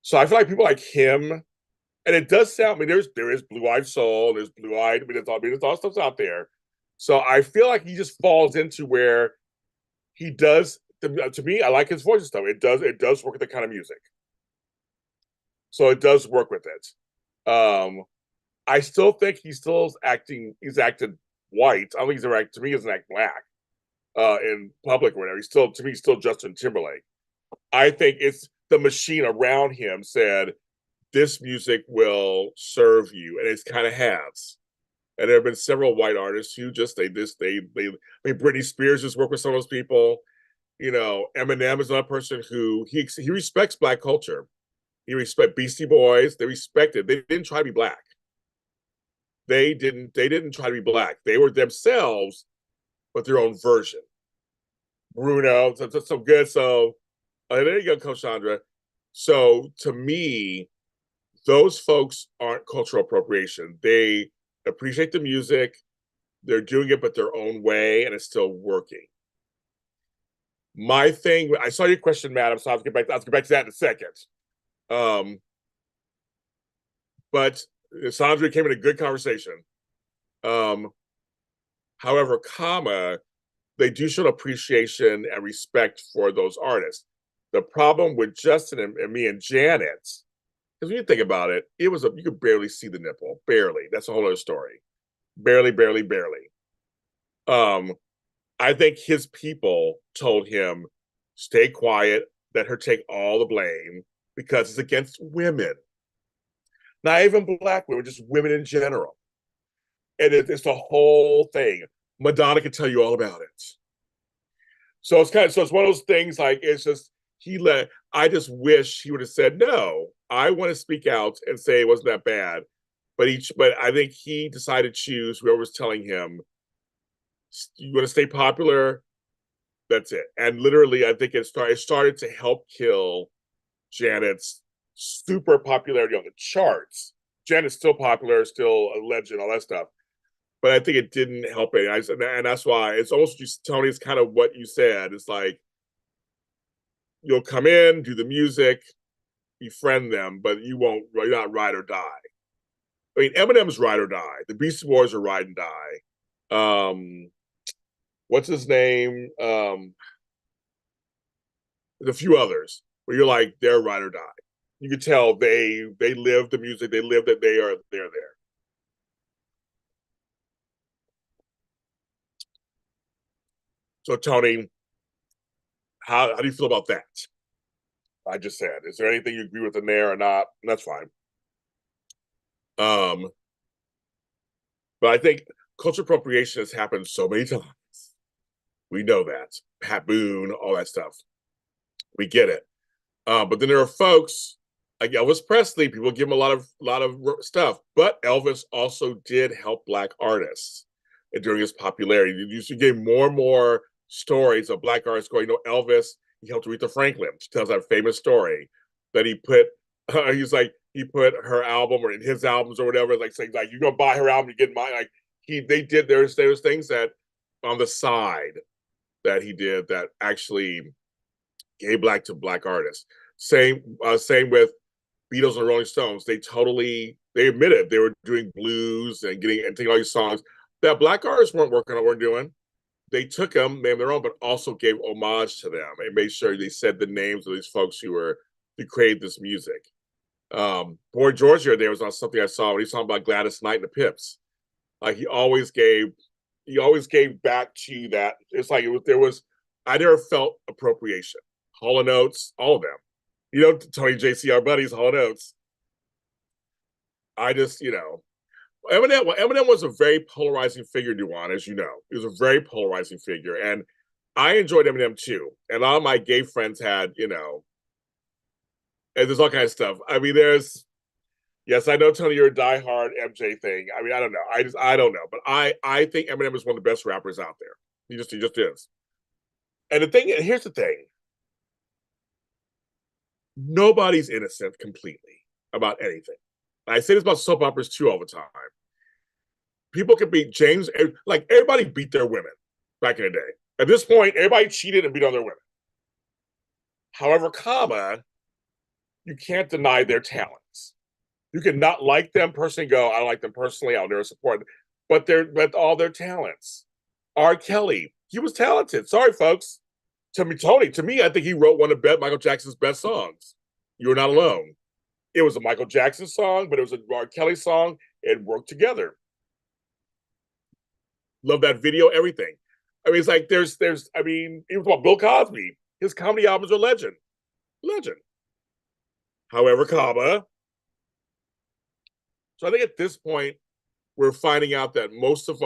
So I feel like people like him, and it does sound. I mean, there is Blue Eyed Soul, there's Blue Eyed. There's all stuff out there. So I feel like he just falls into where he does. To me, I like his voice and stuff. It does work with the kind of music. So it does work with it. I still think he still is acting. He's acted white. I don't think he's ever acted. To me, he doesn't act black in public or whatever. He's still to me still Justin Timberlake. I think it's the machine around him said this music will serve you, and it's kind of has. And there have been several white artists who just they. I mean, Britney Spears just worked with some of those people. You know, Eminem is another person who he respects black culture. He respect Beastie Boys. They respected. They didn't try to be black. They didn't try to be black. They were themselves, but their own version. Bruno, so good. So there you go, Coach Chandra. So to me, those folks aren't cultural appropriation. They appreciate the music. They're doing it, but their own way, and it's still working. My thing, I saw your question, madam. So I'll get back to that in a second. Um, but Sandra came in a good conversation. Um, however, they do show appreciation and respect for those artists. The problem with Justin and me and Janet, because when you think about it, you could barely see the nipple, barely. That's a whole other story. Barely, barely, barely. Um, I think his people told him, stay quiet, let her take all the blame because it's against women. Not even black women, just women in general. And it's the whole thing. Madonna can tell you all about it. So it's one of those things like it's just I just wish he would have said no. I want to speak out and say it wasn't that bad. But I think he decided to choose whoever was telling him you want to stay popular, that's it. And literally, I think it started to help kill Janet's super popularity on the charts. Janet's still popular, still a legend, all that stuff. But I think it didn't help it. And that's why it's almost just, Tony, it's kind of what you said. It's like you'll come in, do the music, befriend them, but you're not ride or die. I mean, Eminem's ride or die. The Beastie Boys are ride and die. What's his name? There's a few others where you're like, they're ride or die. You can tell they live the music, they live that they're there. So Tony, how do you feel about that? I just said, is there anything you agree with in there or not? That's fine. Um, but I think cultural appropriation has happened so many times. We know that. Pat Boone, all that stuff. We get it. But then there are folks like Elvis Presley. People give him a lot of stuff, but Elvis also did help black artists during his popularity. You get more and more stories of black artists going. You know, Elvis, he helped Aretha Franklin. She tells that famous story that he put. He put her album or in his albums or whatever, like saying like you're gonna buy her album, you get mine. Like they did. There's things that on the side that he did that actually gave black to black artists. Same with Beatles and Rolling Stones. They totally They admitted they were doing blues and getting and taking all these songs that black artists weren't doing. They took them, made them their own, but also gave homage to them and made sure they said the names of these folks who created this music. Boy George here, there was on something I saw when he was talking about Gladys Knight and the Pips. Like he always gave back to that. It's like there was, I never felt appropriation. Hall and Oates, all of them. You know, Tony JC, our buddies, Hall and Oates. I just, Eminem was a very polarizing figure, Duan, as you know. He was a very polarizing figure. And I enjoyed Eminem too. And all my gay friends had, and there's all kinds of stuff. I mean, yes, I know, Tony, you're a diehard MJ thing. I mean, I don't know. I don't know. But I think Eminem is one of the best rappers out there. He just is. And here's the thing. Nobody's innocent completely about anything. I say this about soap operas too all the time. People can beat like everybody beat their women back in the day. At this point, everybody cheated and beat on their women. However, you can't deny their talents. You can not like them personally, go, I don't like them personally, I'll never support them. But all their talents. R. Kelly, he was talented. Sorry, folks. To me, I think he wrote one of Michael Jackson's best songs. You're Not Alone. It was a Michael Jackson song, but it was a R. Kelly song. It worked together. Love that video, everything. I mean, it's like even about Bill Cosby, his comedy albums are legend. However, so I think at this point, we're finding out that most of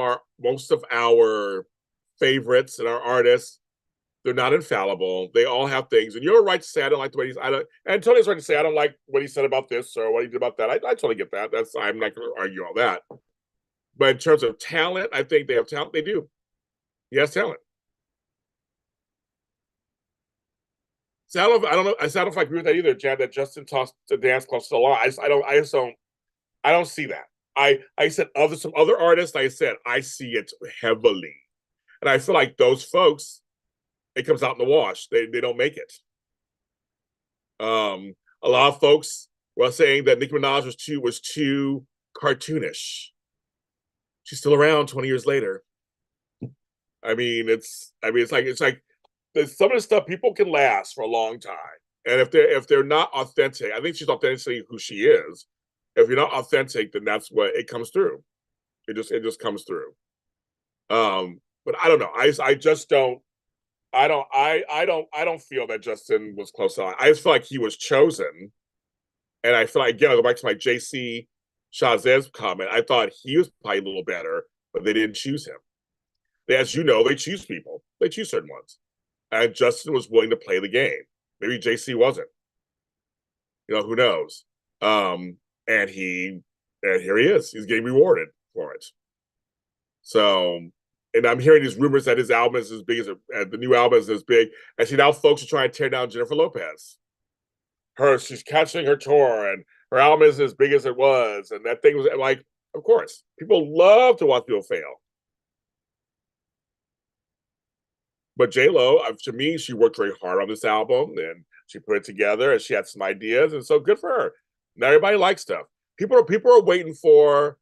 our favorites and our artists, they're not infallible. They all have things. And you're right to say, I don't like the way and Tony's right to say, I don't like what he said about this or what he did about that. I totally get that. I'm not going to argue all that. But in terms of talent, I think they have talent. They do. He has talent. So I don't know. I don't know if I agree with that either, Jan, that Justin tossed the dance close to the line. I don't see that. I said some other artists, I said, I see it heavily. And I feel like those folks, it comes out in the wash. They don't make it. A lot of folks were saying that Nicki Minaj was too cartoonish. She's still around 20 years later. It's like some of the stuff people can last for a long time. And if they're not authentic, I think she's authentically who she is. If you're not authentic, then that's what it comes through. It just comes through. But I don't know. I just don't. I don't feel that Justin was close on. I just feel like he was chosen, and I feel like, again, I'll go back to my JC Chazez comment. I thought he was probably a little better, but they didn't choose him. As you know, they choose people. They choose certain ones, and Justin was willing to play the game. Maybe JC wasn't. Who knows? And here he is. He's getting rewarded for it. So, and I'm hearing these rumors that his album is as big as the new album is as big. And see, now folks are trying to tear down Jennifer Lopez. She's canceling her tour, and her album is as big as it was. And that thing was like, of course, people love to watch people fail. But J-Lo, to me, she worked very hard on this album, and she put it together, and she had some ideas, and so good for her. Not everybody likes stuff. People are waiting for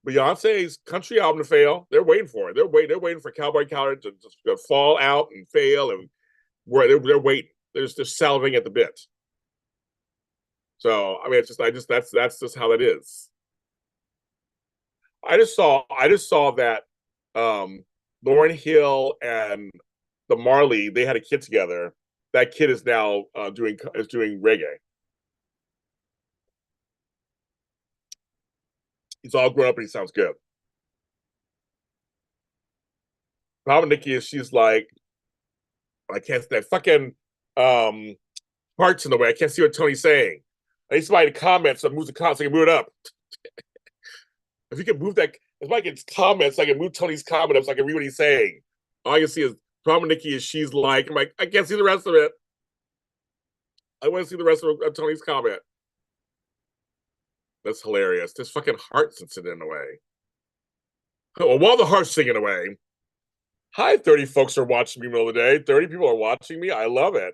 Beyonce's country album to fail. They're waiting for it. They're waiting for Cowboy Carter to fall out and fail, and they're waiting. They're just salivating at the bit. So that's just how it is. I just saw that Lauryn Hill and the Marley, they had a kid together. That kid is now doing reggae. He's all grown up and he sounds good. Problem with Nikki is she's like, I can't, that fucking hearts in the way. I can't see what Tony's saying. I need somebody to comment so I move the comments so I can move it up. If you can move that, if I can comment so I can move Tony's comment up so I can read what he's saying. All I can see is problem with Nikki is she's like, I'm like, I can't see the rest of it. I want to see the rest of Tony's comment. That's hilarious. This fucking heart sits in the way. Well, while the heart's singing away, hi, 30 folks are watching me in the middle of the day. 30 people are watching me. I love it.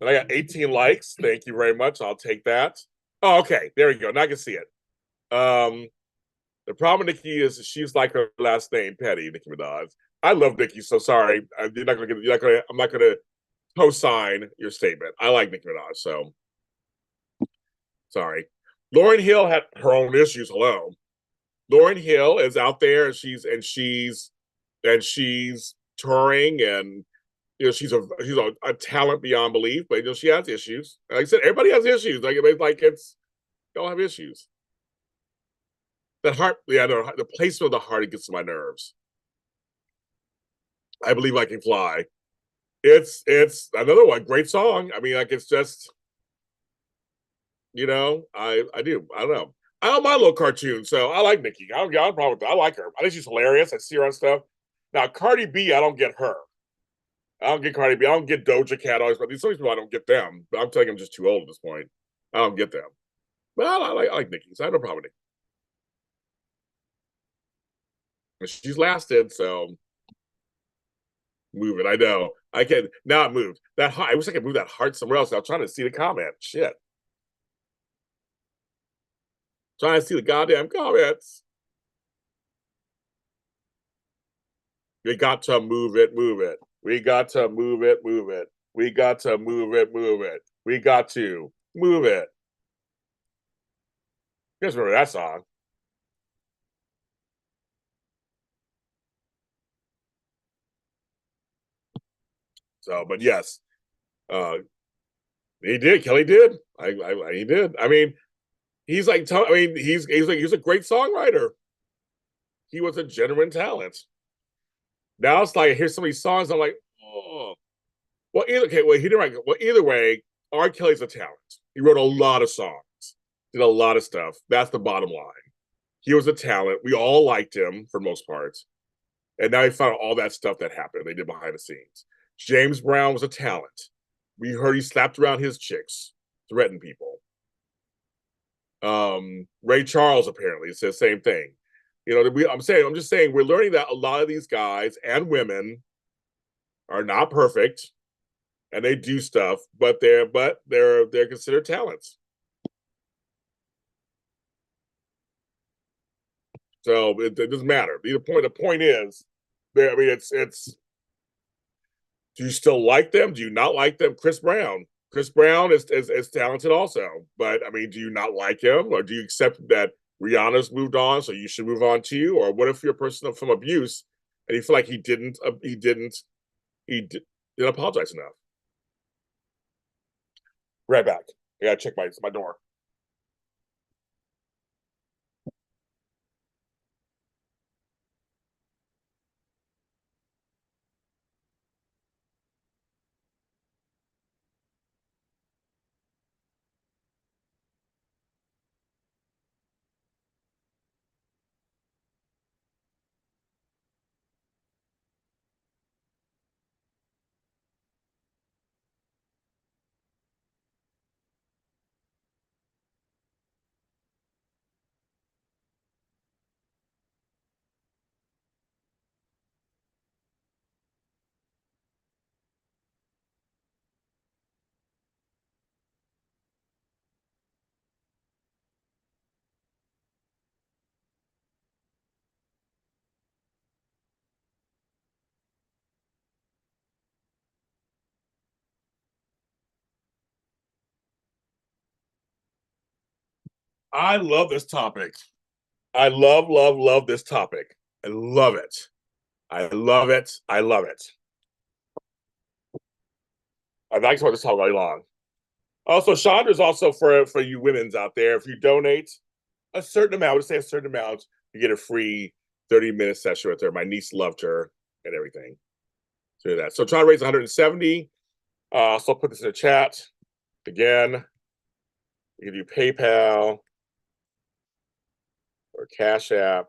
And I got 18 likes. Thank you very much. I'll take that. Oh, okay. There we go. Now I can see it. The problem with Nicki is she's like her last name, Petty, Nicki Minaj. I love Nicki, so sorry. You're not gonna get. You're not gonna. I'm not gonna co-sign your statement. I like Nicki Minaj, so sorry. Lauryn Hill had her own issues. Hello, Lauryn Hill is out there, and she's touring, and she's a talent beyond belief. But she has issues. Like I said, everybody has issues. It's they all have issues. The heart, yeah, the placement of the heart, it gets to my nerves. I believe I can fly. It's another one, great song. I mean, it's just I do. I don't know. I don't mind little cartoons, so I like Nikki. I don't got a problem with that. I like her. I think she's hilarious. I see her on stuff. Now Cardi B, I don't get her. I don't get Cardi B. I don't get Doja Cat. Always, but some people I don't get them. But I'm telling you, I'm just too old at this point. I don't get them. But I like Nikki, so I have no problem with it. She's lasted, so move it. I know. I can now it moved. That heart, I wish I could move that heart somewhere else. I'm trying to see the comment. Shit. Trying to see the goddamn comments. We got to move it, move it. We got to move it, move it. We got to move it, move it. We got to move it. You guys remember that song? So, but yes, uh, he did. Kelly did. He did. I mean, he's like. I mean, he's a great songwriter. He was a genuine talent. Now it's like I hear some of these songs. I'm like, oh, well, he didn't write. Well, either way, R. Kelly's a talent. He wrote a lot of songs, did a lot of stuff. That's the bottom line. He was a talent. We all liked him for the most part. And now he found out all that stuff that happened. They did behind the scenes. James Brown was a talent. We heard he slapped around his chicks, threatened people. Ray Charles apparently says the same thing. I'm just saying, we're learning that a lot of these guys and women are not perfect, and they do stuff, but they're considered talents. So it doesn't matter. The point is, I mean, it's. Do you still like them? Do you not like them? Chris Brown. Chris Brown is talented also, but I mean, do you not like him, or do you accept that Rihanna's moved on, so you should move on too? Or what if you're a person from abuse and you feel like he didn't apologize enough? Right back. I gotta check my door. I love this topic. I love this topic. I love it. I love it. I love it. I'd like to talk this all day long. Also, Chandra's also for you women's out there. If you donate a certain amount, I would say a certain amount, you get a free 30-minute session with her. My niece loved her and everything. So that. So try to raise 170. So I'll put this in the chat again. We can do PayPal or Cash App.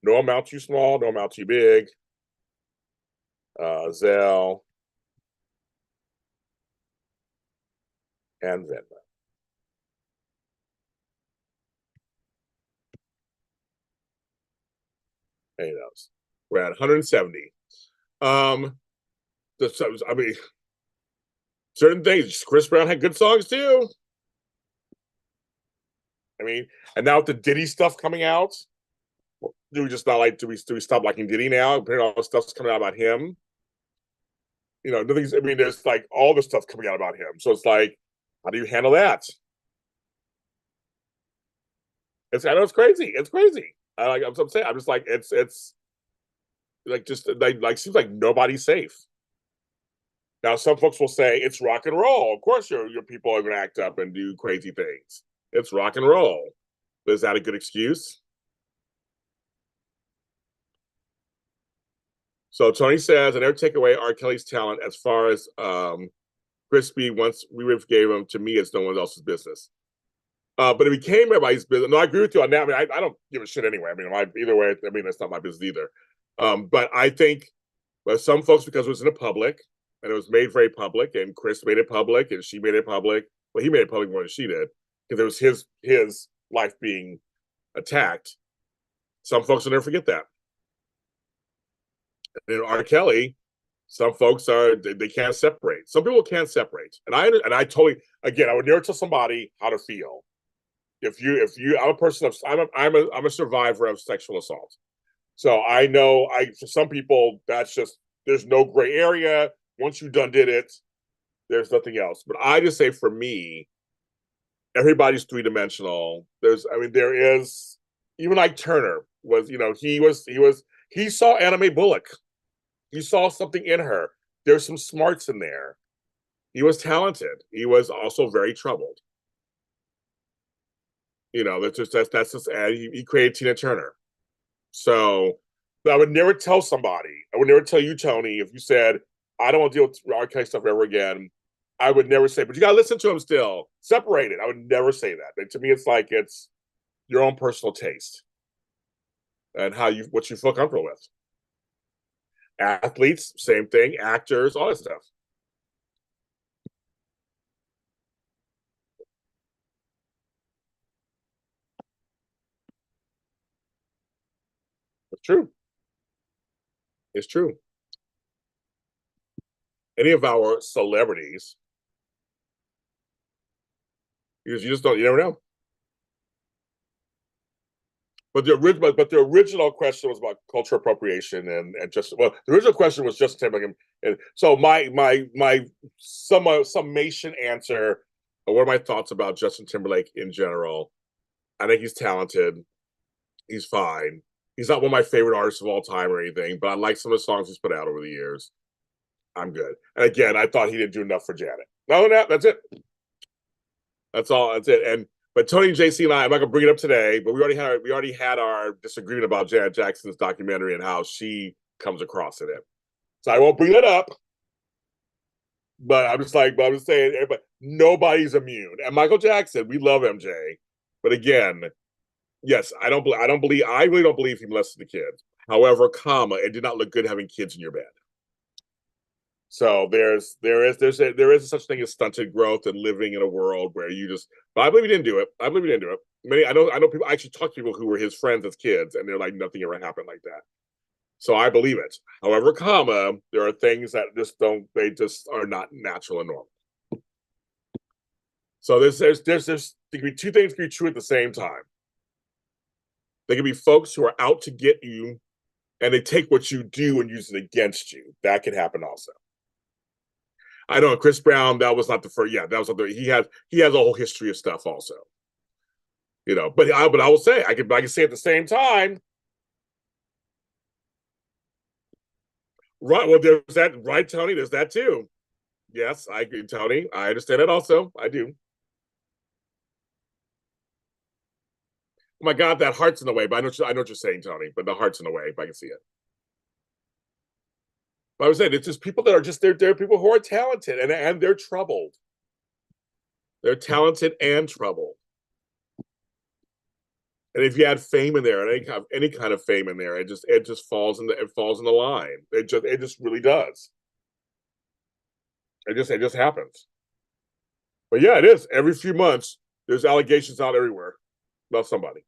No amount too small, no amount too big. Zelle and Venmo. Any of those. We're at 170. I mean, certain things. Chris Brown had good songs too. I mean, and now with the Diddy stuff coming out, do we just not like? Do we stop liking Diddy now? Apparently, all the stuff's coming out about him. You know, nothing's. I mean, there's like all the stuff coming out about him. So it's like, how do you handle that? I know it's crazy. It's crazy. I'm saying. I'm just like it's like just like seems like nobody's safe. Now, some folks will say it's rock and roll. Of course, your people are going to act up and do crazy things. It's rock and roll. But is that a good excuse? So Tony says, I never take away R. Kelly's talent as far as Crispy once we gave him to me, it's no one else's business. But it became everybody's business. No, I agree with you on that. I mean, I don't give a shit anyway. I mean, either way, I mean, that's not my business either. But I think well, some folks, because it was in the public and it was made very public, and Chris made it public and she made it public. Well, he made it public more than she did because it was his life being attacked. Some folks will never forget that. And R. Kelly, some folks they can't separate. Some people can't separate, and I totally again I would never tell somebody how to feel. If you I'm a person of I'm a survivor of sexual assault, so I know for some people that's just there's no gray area. Once you done did it, there's nothing else. But I just say for me, everybody's three dimensional. There is even like Turner was he saw Anime Bullock. He saw something in her. There's some smarts in there. He was talented. He was also very troubled. That's just he created Tina Turner. So I would never tell somebody. I would never tell you, Tony, if you said I don't want to deal with R. Kelly stuff ever again. I would never say, but you gotta listen to him still. Separate it. I would never say that. To me, it's like it's your own personal taste and what you feel comfortable with. Athletes, same thing. Actors, all that stuff. It's true. It's true. Any of our celebrities, because you never know. But the original question was about cultural appropriation and just the original question was Justin Timberlake, and so my summation answer. What are my thoughts about Justin Timberlake in general? I think he's talented. He's fine. He's not one of my favorite artists of all time or anything, but I like some of the songs he's put out over the years. I'm good. And again, I thought he didn't do enough for Janet. No, that's it. That's all. That's it. But Tony, JC, and I'm not gonna bring it up today, but we already had our disagreement about Janet Jackson's documentary and how she comes across in it. So I won't bring that up. But I'm just saying, but nobody's immune. And Michael Jackson, we love MJ, but again, yes, I really don't believe he molested the kids. However, it did not look good having kids in your bed. So there is such thing as stunted growth and living in a world where you just. But I believe he didn't do it. I believe he didn't do it. I know people. I actually talk to people who were his friends as kids, and they're like nothing ever happened like that. So I believe it. However, there are things that just don't. They just are not natural and normal. So there can be two things can be true at the same time. There can be folks who are out to get you, and they take what you do and use it against you. That can happen also. I know Chris Brown. That was not the first. Yeah, that was not the. He has a whole history of stuff also. But I will say I can say at the same time. Right. Well, there's that. Right, Tony. There's that too. Yes, I agree, Tony. I understand it also. I do. Oh my God, that heart's in the way. But I know what you're saying, Tony. But the heart's in the way. If I can see it. But I was saying it's just people that are just they're people who are talented and they're troubled. They're talented and troubled. And if you add fame in there, any kind of fame in there, it just falls in the line. It just really does. It just happens. But yeah, it is. Every few months, there's allegations out everywhere about somebody.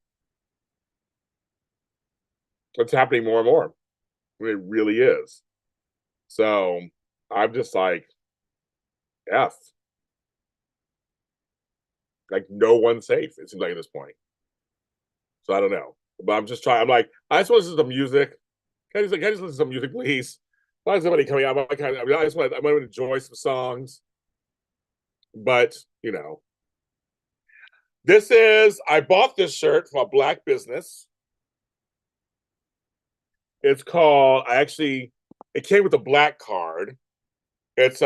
It's happening more and more. I mean, it really is. So I'm just like, F. Like no one's safe. It seems like at this point. So I don't know. But I'm just trying. I'm like, I just want to listen to some music. Can I just listen to some music, please? Why is somebody coming out? I want to enjoy some songs. But, I bought this shirt from a black business. It's called, it came with a black card. It's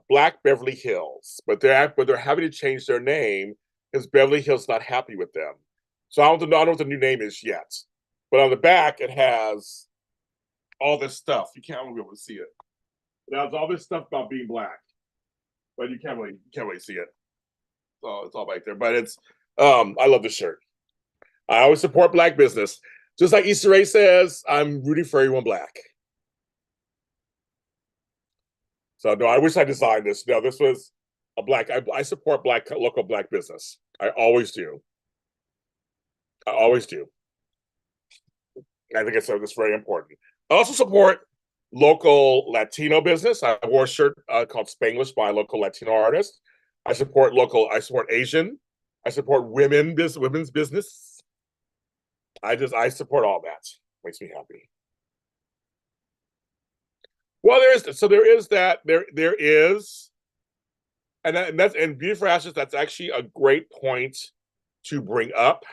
Black Beverly Hills, but they're having to change their name because Beverly Hills not happy with them. So I don't know what the new name is yet. But on the back, it has all this stuff. You can't be able to see it. It has all this stuff about being black, but you can't really see it. So it's all back there. But I love this shirt. I always support black business. Just like Easter Egg says, I'm rooting for everyone black. So no, I wish I designed this. No, this was a black. I support local black business. I always do. I always do. I think it's very important. I also support local Latino business. I wore a shirt called Spanglish by a local Latino artist. I support Asian. I support women's business. I support all that. Makes me happy. Well, there is that there is, and Beauty for Ashes. That's actually a great point to bring up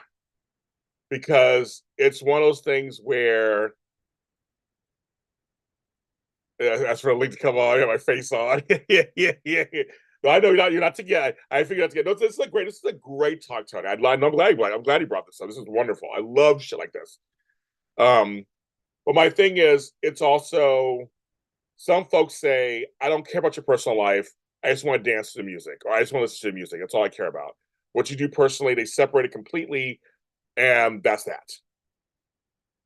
because it's one of those things where that's for a link to come on. I got my face on. yeah. No, I know you're not together. I figured out together. No, this is a great talk, Tony. I'm glad you brought this up. This is wonderful. I love shit like this. But my thing is, it's also some folks say, I don't care about your personal life. I just want to dance to the music, or I just want to listen to the music. That's all I care about. What you do personally, they separate it completely, and that's that.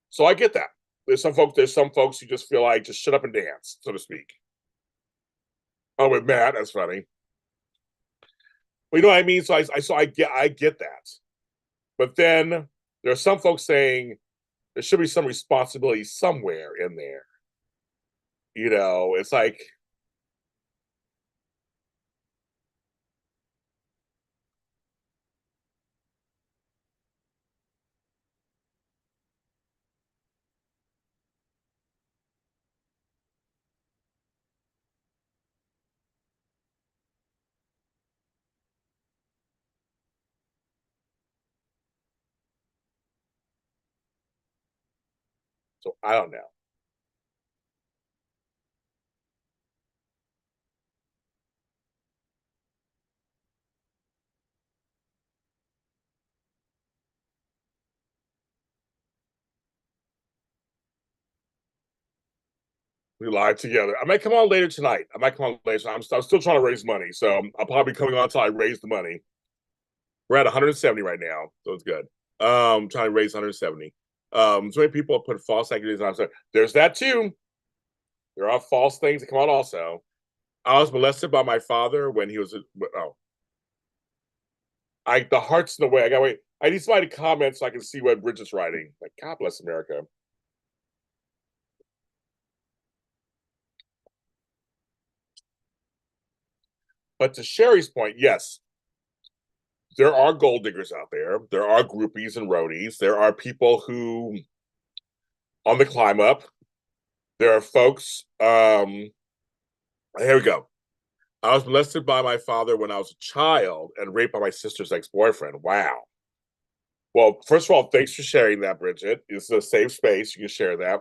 So I get that. There's some folks who just feel like just shut up and dance, so to speak. Oh, with Matt, that's funny. Well, you know what I mean? I get that. But then there's some folks saying there should be some responsibility somewhere in there. It's like, so I don't know. We live together. I might come on later tonight. I might come on later. I'm still trying to raise money, so I'll probably be coming on until I raise the money. We're at 170 right now, so it's good. Trying to raise 170. So many people put false accusations on. So there's that too. There are false things that come out also. I was molested by my father when he was. Oh, the heart's in the way. I got to wait. I need somebody to comment so I can see what Bridget's writing. Like, God bless America. But to Sherry's point, yes, there are gold diggers out there. There are groupies and roadies. There are people who on the climb up. There are folks. Here we go. I was molested by my father when I was a child and raped by my sister's ex-boyfriend. Wow. Well, first of all, thanks for sharing that, Bridget. It's a safe space. You can share that.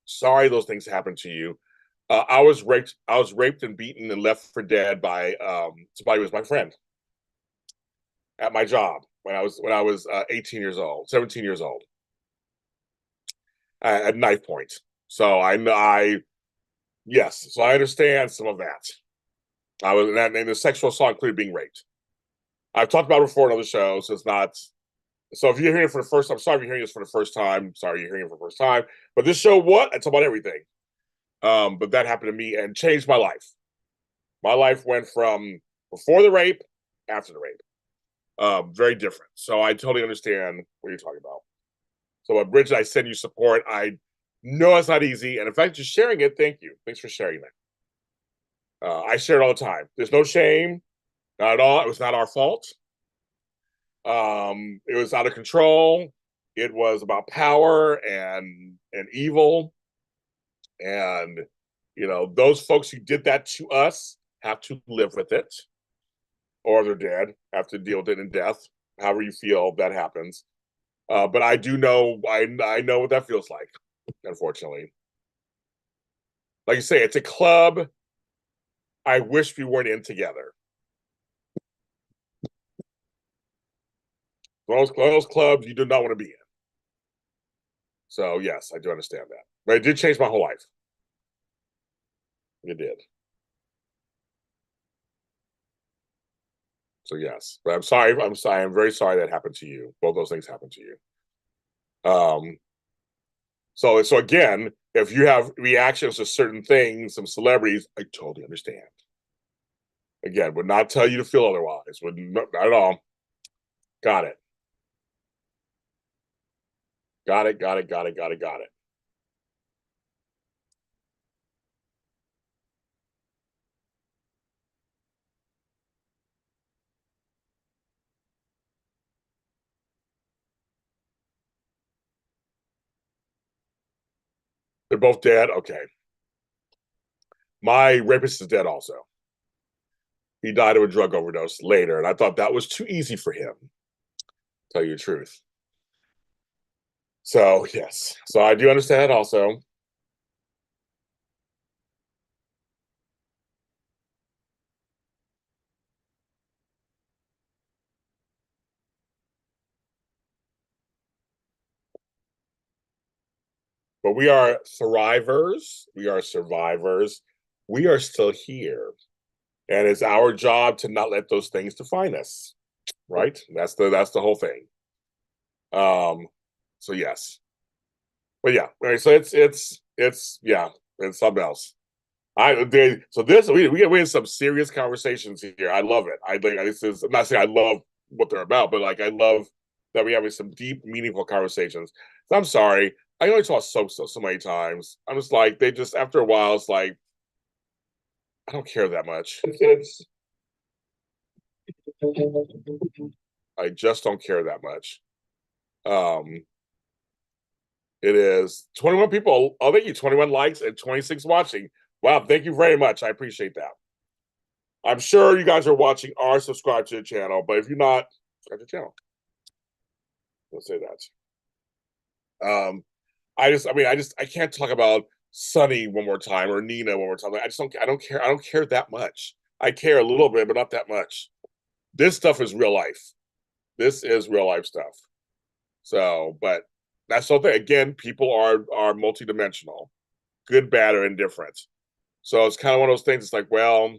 Sorry those things happened to you. I was raped. I was raped and beaten and left for dead by somebody who was my friend at my job when I was 18 years old, 17 years old, at knife point. So I yes, so I understand some of that. I was and the sexual assault included being raped. I've talked about it before in other shows. So it's not. So if you're hearing it for the first time, sorry if you're hearing this for the first time. Sorry you're hearing it for the first time. But this show, what? It's about everything. But that happened to me and changed my life. My life went from before the rape, after the rape. Very different. So I totally understand what you're talking about. So, Bridget, I send you support. I know it's not easy, and in fact, just sharing it. Thank you. Thanks for sharing that. I share it all the time. There's no shame, not at all. It was not our fault. It was out of control. it was about power and evil, and those folks who did that to us have to live with it, or they're dead, have to deal with it in death. However you feel that happens. But I do know, I know what that feels like. Unfortunately, like you say, it's a club I wish we weren't in together. Those clubs you do not want to be in. So yes, I do understand that. But it did change my whole life. It did. So yes, but I'm sorry. I'm sorry. I'm very sorry that happened to you. Both those things happened to you. Um. So again, if you have reactions to certain things, some celebrities, I totally understand. Again, would not tell you to feel otherwise. Would not at all. Got it. Got it. Got it. Got it. Got it. Got it. They're both dead. Okay. My rapist is dead also. He died of a drug overdose later, and I thought that was too easy for him. Tell you the truth. So yes, so I do understand that also. But we are thrivers. We are survivors. We are still here, and it's our job to not let those things define us. Right? That's the whole thing. Um. So yes, but yeah. Right, so it's yeah, it's something else. So this we had some serious conversations here. I love it. I think this is, I'm not saying I love what they're about, but like I love that we having some deep, meaningful conversations. So I'm sorry, I only talk so many times. I'm just like they just after a while, it's like I don't care that much. I just don't care that much. Um, it is 21 people. Oh, thank you, 21 likes and 26 watching. Wow, thank you very much. I appreciate that. I'm sure you guys are watching or subscribe to the channel, but if you're not, subscribe to the channel. Let's say that. I can't talk about Sunny one more time or Nina one more time. Like, I don't care. I don't care that much. I care a little bit, but not that much. This stuff is real life. This is real life stuff. So, but that's something. Again, people are multidimensional, good, bad, or indifferent. So it's kind of one of those things. It's like, well,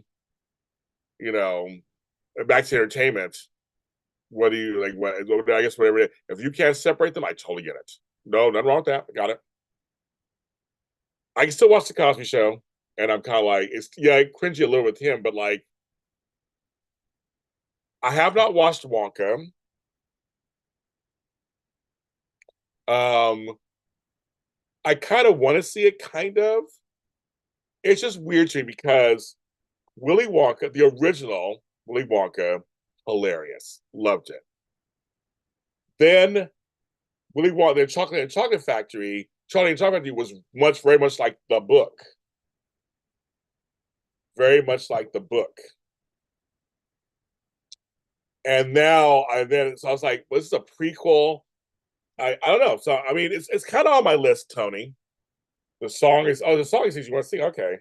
you know, back to entertainment. What do you like? What I guess whatever. If you can't separate them, I totally get it. No, nothing wrong with that. I got it. I can still watch the Cosby Show, and I'm kind of like, it's yeah, cringy a little with him, but like, I have not watched Wonka. Um, I kind of want to see it. Kind of. It's just weird to me because Willy Wonka, the original Willy Wonka, hilarious, loved it. Then Willy Wonka, the Chocolate and Chocolate Factory, Charlie and Chocolate Factory was very much like the book, very much like the book. And now I then so I was like, well, this is a prequel. I don't know. So I mean, it's kind of on my list, Tony. The song is you want to sing? Okay.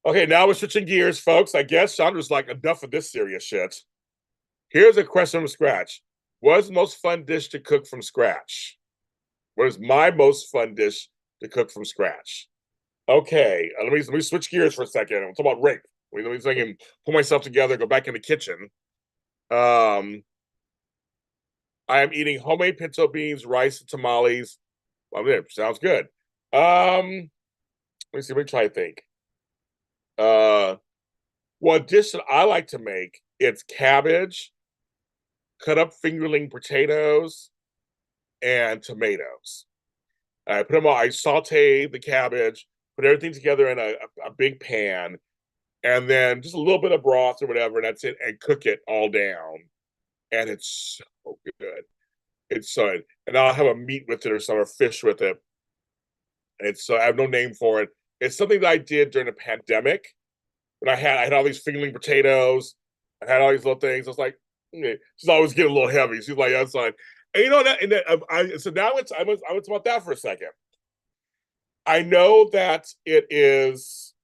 Okay, now we're switching gears, folks. I guess Chandra's like, enough of this serious shit. Here's a question from scratch. What is the most fun dish to cook from scratch? What is my most fun dish to cook from scratch? Okay, let me switch gears for a second. I'm talking about rape. Let me think and pull myself together, go back in the kitchen. Um, I am eating homemade pinto beans, rice, and tamales. Well, yeah, sounds good. Let me see. Let me try to think. Uh, One dish that I like to make, it's cabbage, cut up fingerling potatoes, and tomatoes. I put them all. I saute the cabbage, put everything together in a big pan, and then just a little bit of broth or whatever, and that's it. And cook it all down, and it's so good. It's so, and I'll have a meat with it or some or fish with it. It's so I have no name for it. It's something that I did during the pandemic when I had all these fingerling potatoes. I had all these little things. I was like, she's always getting a little heavy. She's like, that's fine. And you know that, and then so now I was about that for a second. I know that it is.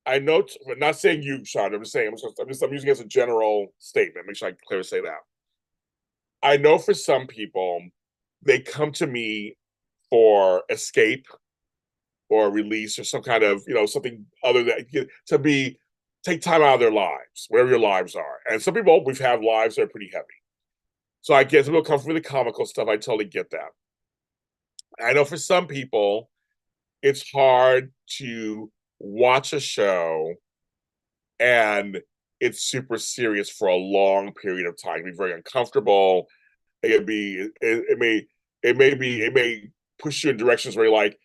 I know, not saying you, Sean. I'm just saying. I'm using it as a general statement. Make sure I clearly say that. I know for some people, they come to me for escape or release or some kind of something other than to be take time out of their lives, wherever your lives are. And some people we've had lives that are pretty heavy. So I guess it will come from the comical stuff. I totally get that. I know for some people, it's hard to watch a show and it's super serious for a long period of time. It can be very uncomfortable. It could be it may push you in directions where you're like,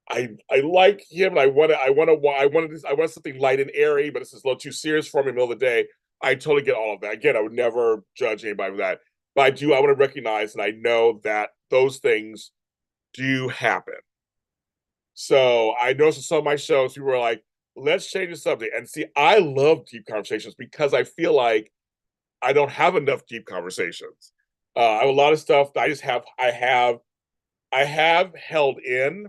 I like him and I want something light and airy, but this is a little too serious for me in the middle of the day. I totally get all of that. Again, I would never judge anybody for that. But I want to recognize and I know that those things do happen. So I noticed in some of my shows, people were like, let's change the subject. And see, I love deep conversations because I feel like I don't have enough deep conversations. I have a lot of stuff that I have held in.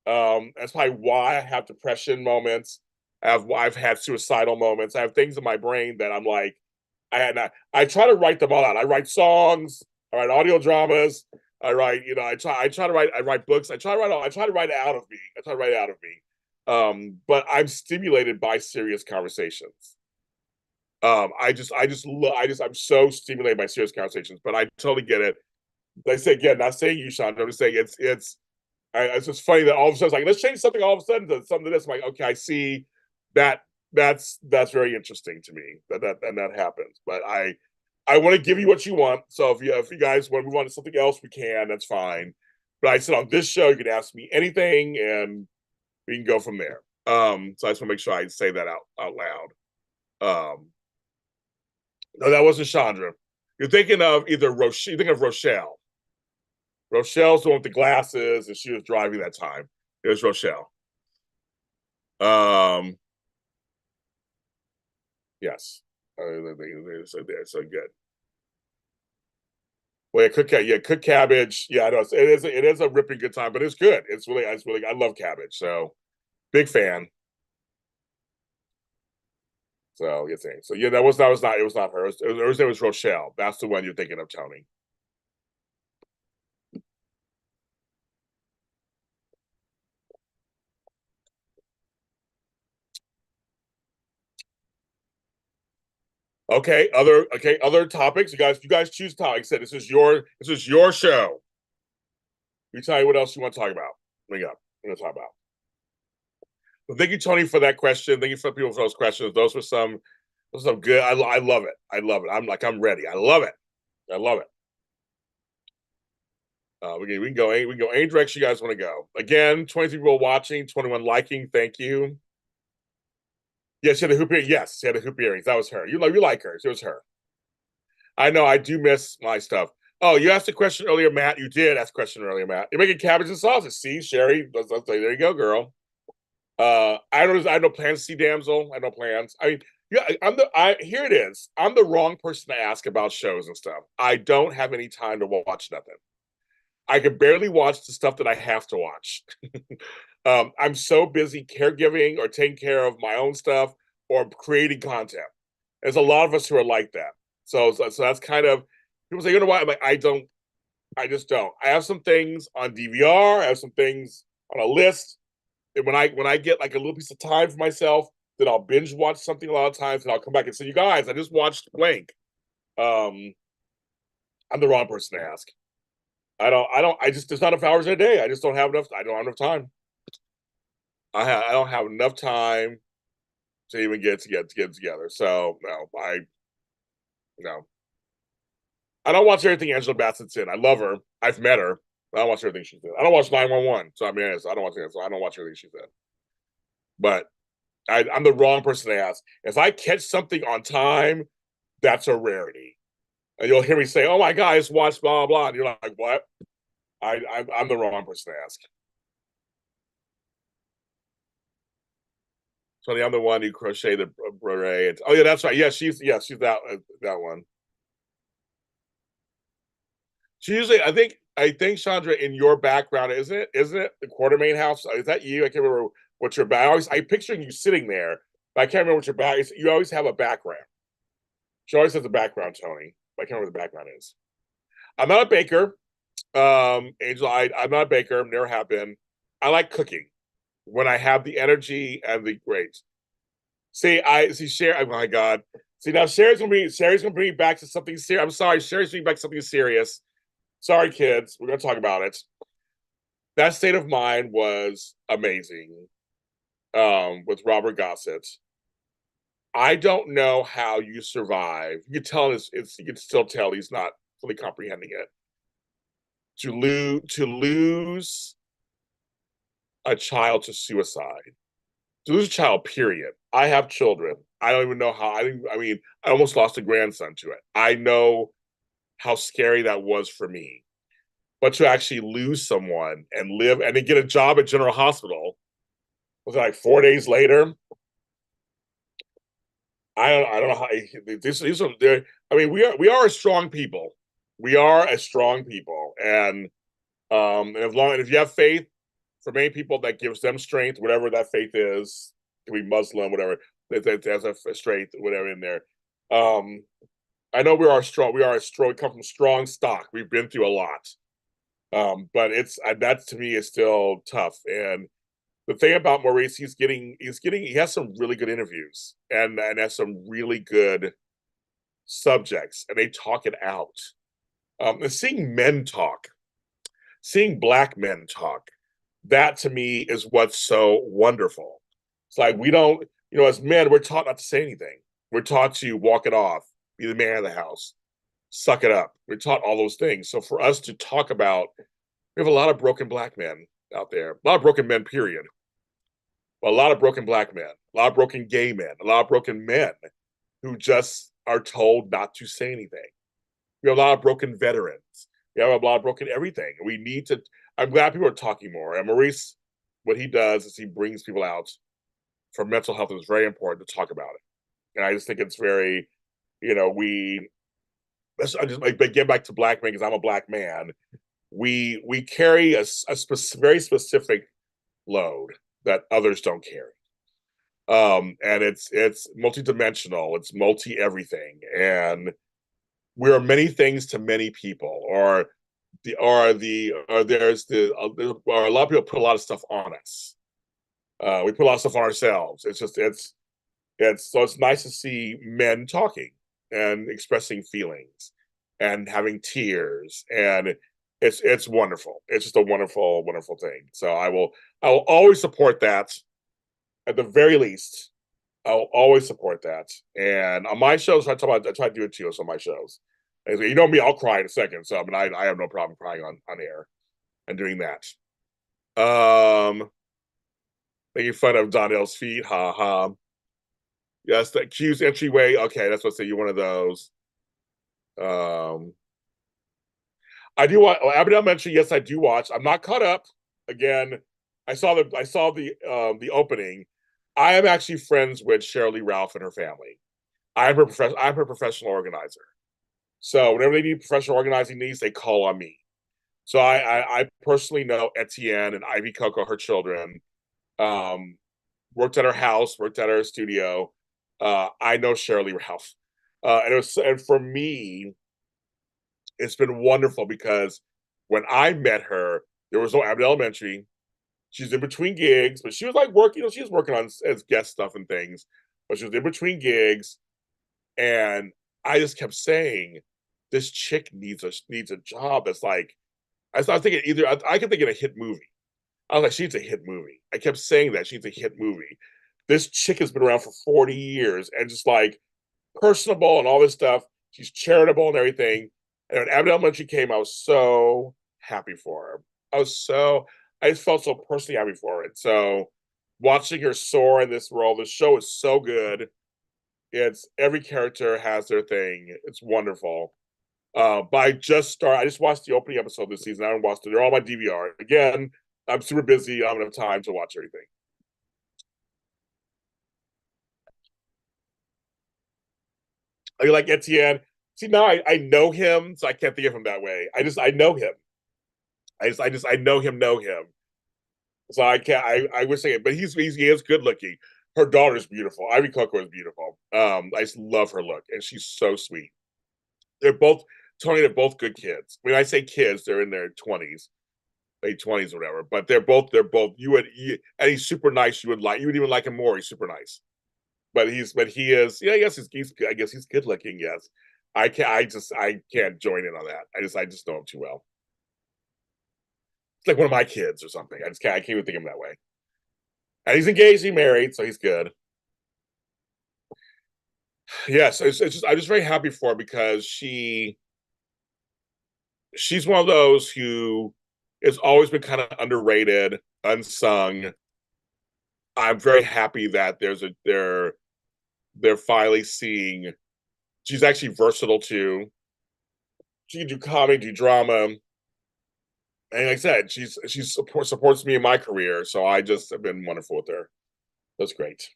That's probably why I have depression moments. I've had suicidal moments. I have things in my brain that I'm like, I try to write them all out. I write songs, I write audio dramas, I try to write I write books. I try to write it out of me. I try to write it out of me. But I'm stimulated by serious conversations. I'm so stimulated by serious conversations, but I totally get it. Like I say again, not saying you, Sean. I'm just saying it's just funny that all of a sudden it's like let's change something all of a sudden to something that's like okay, I see that that's very interesting to me that happens. But I want to give you what you want. So if you guys want to move on to something else, we can. That's fine. But I said on this show you can ask me anything and we can go from there. So I just want to make sure I say that out loud. No, that wasn't Chandra. You're thinking of either Rochelle. You think of Rochelle. Rochelle's the one with the glasses, and she was driving that time. It was Rochelle. Yes. They're so good. Well, cook cabbage. Yeah, I know it is a ripping good time, but it's good. It's really I love cabbage, so big fan. So you're saying so yeah, that was not it was not her. It was Rochelle. That's the one you're thinking of, Tony. Other topics. You guys choose topics. Said this is your show. You tell me what else you want to talk about. Bring up. We're gonna talk about. Well, thank you, Tony, for that question. Thank you for people for those questions. Those were some good. I love it. I love it. I'm ready. I love it. I love it. We can go any direction you guys want to go. Again, 23 people watching, 21 liking. Thank you. Yes, she had a hoop earring. Yes, she had a hoop earrings. That was her. You like her. It was her. I know. I do miss my stuff. Oh, you asked a question earlier, Matt. You did ask a question earlier, Matt. You're making cabbage and sausage. See, Sherry. Let's say, there you go, girl. I have no plans to see Damsel. I have no plans. I mean, yeah, here it is. I'm the wrong person to ask about shows and stuff. I don't have any time to watch nothing. I can barely watch the stuff that I have to watch. I'm so busy caregiving or taking care of my own stuff or creating content. There's a lot of us who are like that. So that's kind of people say, you know what? I'm like, I just don't. I have some things on DVR. I have some things on a list. And when I get like a little piece of time for myself, then I'll binge watch something a lot of times, and I'll come back and say, "You guys, I just watched blank." Um, I'm the wrong person to ask. I just there's not enough hours in a day. I just don't have enough. I don't have enough time. I don't have enough time to even get together. So no. I don't watch everything Angela Bassett's in. I love her. I've met her. I don't watch everything she said. I don't watch 911. So I mean, I don't watch it. So I don't watch everything she said. But I'm the wrong person to ask. If I catch something on time, that's a rarity. And you'll hear me say, "Oh my God, I just watched blah blah blah," and you're like, "What?" I'm the wrong person to ask. So I'm the one who crocheted the beret. Oh yeah, that's right. She's that one. She usually, I think Chandra, in your background, isn't it? Isn't it the Quartermain house? Is that you? I can't remember what your back. I picturing you sitting there, but I can't remember what your back is. You always have a background. She always has a background, Tony. But I can't remember what the background is. I'm not a baker, Angel. I'm not a baker. Never have been. I like cooking when I have the energy and the great. See, I see Sherry. Oh my God. See now, Sherry's gonna bring me back to something serious. I'm sorry, Sherry's bringing back to something serious. Sorry, kids. We're gonna talk about it. That state of mind was amazing. With Robert Gossett. I don't know how you survive. You can tell you can still tell he's not fully comprehending it. To lose a child to suicide. To lose a child, period. I have children. I don't even know how. I mean, I almost lost a grandson to it. I know how scary that was for me. But to actually lose someone and live and then get a job at General Hospital was it like 4 days later. I don't know how these are there. I mean, we are a strong people. We are a strong people, and as long as if you have faith, for many people that gives them strength, whatever that faith is, it can be Muslim, whatever that has a strength, whatever in there. Um, I know we are strong. We are a strong. We come from strong stock. We've been through a lot. But that to me is still tough. And the thing about Maurice, he has some really good interviews and has some really good subjects, and they talk it out. And seeing men talk, seeing black men talk, that to me is what's so wonderful. It's like we don't, as men, we're taught not to say anything. We're taught to walk it off, be the man of the house, suck it up. We're taught all those things. So for us to talk about, we have a lot of broken black men out there, a lot of broken men, period. A lot of broken black men, a lot of broken gay men, a lot of broken men who just are told not to say anything. We have a lot of broken veterans. We have a lot of broken everything. We need to. I'm glad people are talking more. And Maurice, what he does is he brings people out for mental health. It's very important to talk about it. And I just think it's very, we. I just like get back to black men because I'm a black man. We carry a very specific load that others don't carry. And it's multidimensional, it's multi everything, and we are many things to many people. Or there's or a lot of people put a lot of stuff on us. We put a lot of stuff on ourselves. It's so it's nice to see men talking and expressing feelings and having tears, and it's wonderful. It's just a wonderful, wonderful thing. So I will always support that. At the very least, I'll always support that. And on my shows, I try to do it too. On my shows, and so, me, I'll cry in a second. So I mean, I have no problem crying on air and doing that. Making fun of Donnell's feet, ha ha. Yes, the Q's entryway. Okay, that's what say you're one of those. Um, I do watch Abigail mentioned. Yes, I do watch. I'm not caught up. Again, I saw the opening. I am actually friends with Cheryl Lee Ralph and her family. I'm her professional organizer. So whenever they need professional organizing needs, they call on me. So I personally know Etienne and Ivy Coco, her children. Um, Worked at her house, worked at her studio. I know Cheryl Lee Ralph, and for me, it's been wonderful because when I met her, there was no Abbott Elementary. She's in between gigs, but she was like working, she was working on as guest stuff and things, but she was in between gigs. And I just kept saying, this chick needs a job that's like, I was thinking either, I could think of a hit movie. I was like, she's a hit movie. I kept saying that she's a hit movie. This chick has been around for 40 years and just like personable and all this stuff. She's charitable and everything. And when Abbott Elementary came, I was so happy for her. I just felt so personally happy for it. So watching her soar in this role, the show is so good. It's every character has their thing. It's wonderful. But I just watched the opening episode this season. I haven't watched it. They're all my DVR. Again, I'm super busy. I don't have time to watch everything. I like Etienne. See, now I know him, so I can't think of him that way. I know him. I know him. So I can't. I wish I could, but he is good looking. Her daughter's beautiful. Ivy Coco is beautiful. I just love her look, and she's so sweet. They're both Tony. They're both good kids. When I say kids, they're in their 20s, late 20s, or whatever. But they're both. And he's super nice. You would even like him more. He's super nice. But he is. Yeah, I guess I guess he's good looking. Yes. I can't join in on that. I just know him too well. It's like one of my kids or something. I can't even think of him that way. And he's engaged, he's married, so he's good. Yes, it's just I'm just very happy for her because she's one of those who has always been kind of underrated, unsung. I'm very happy that they're finally seeing she's actually versatile too. She can do comedy, do drama, and like I said, supports me in my career. So I just have been wonderful with her. That's great.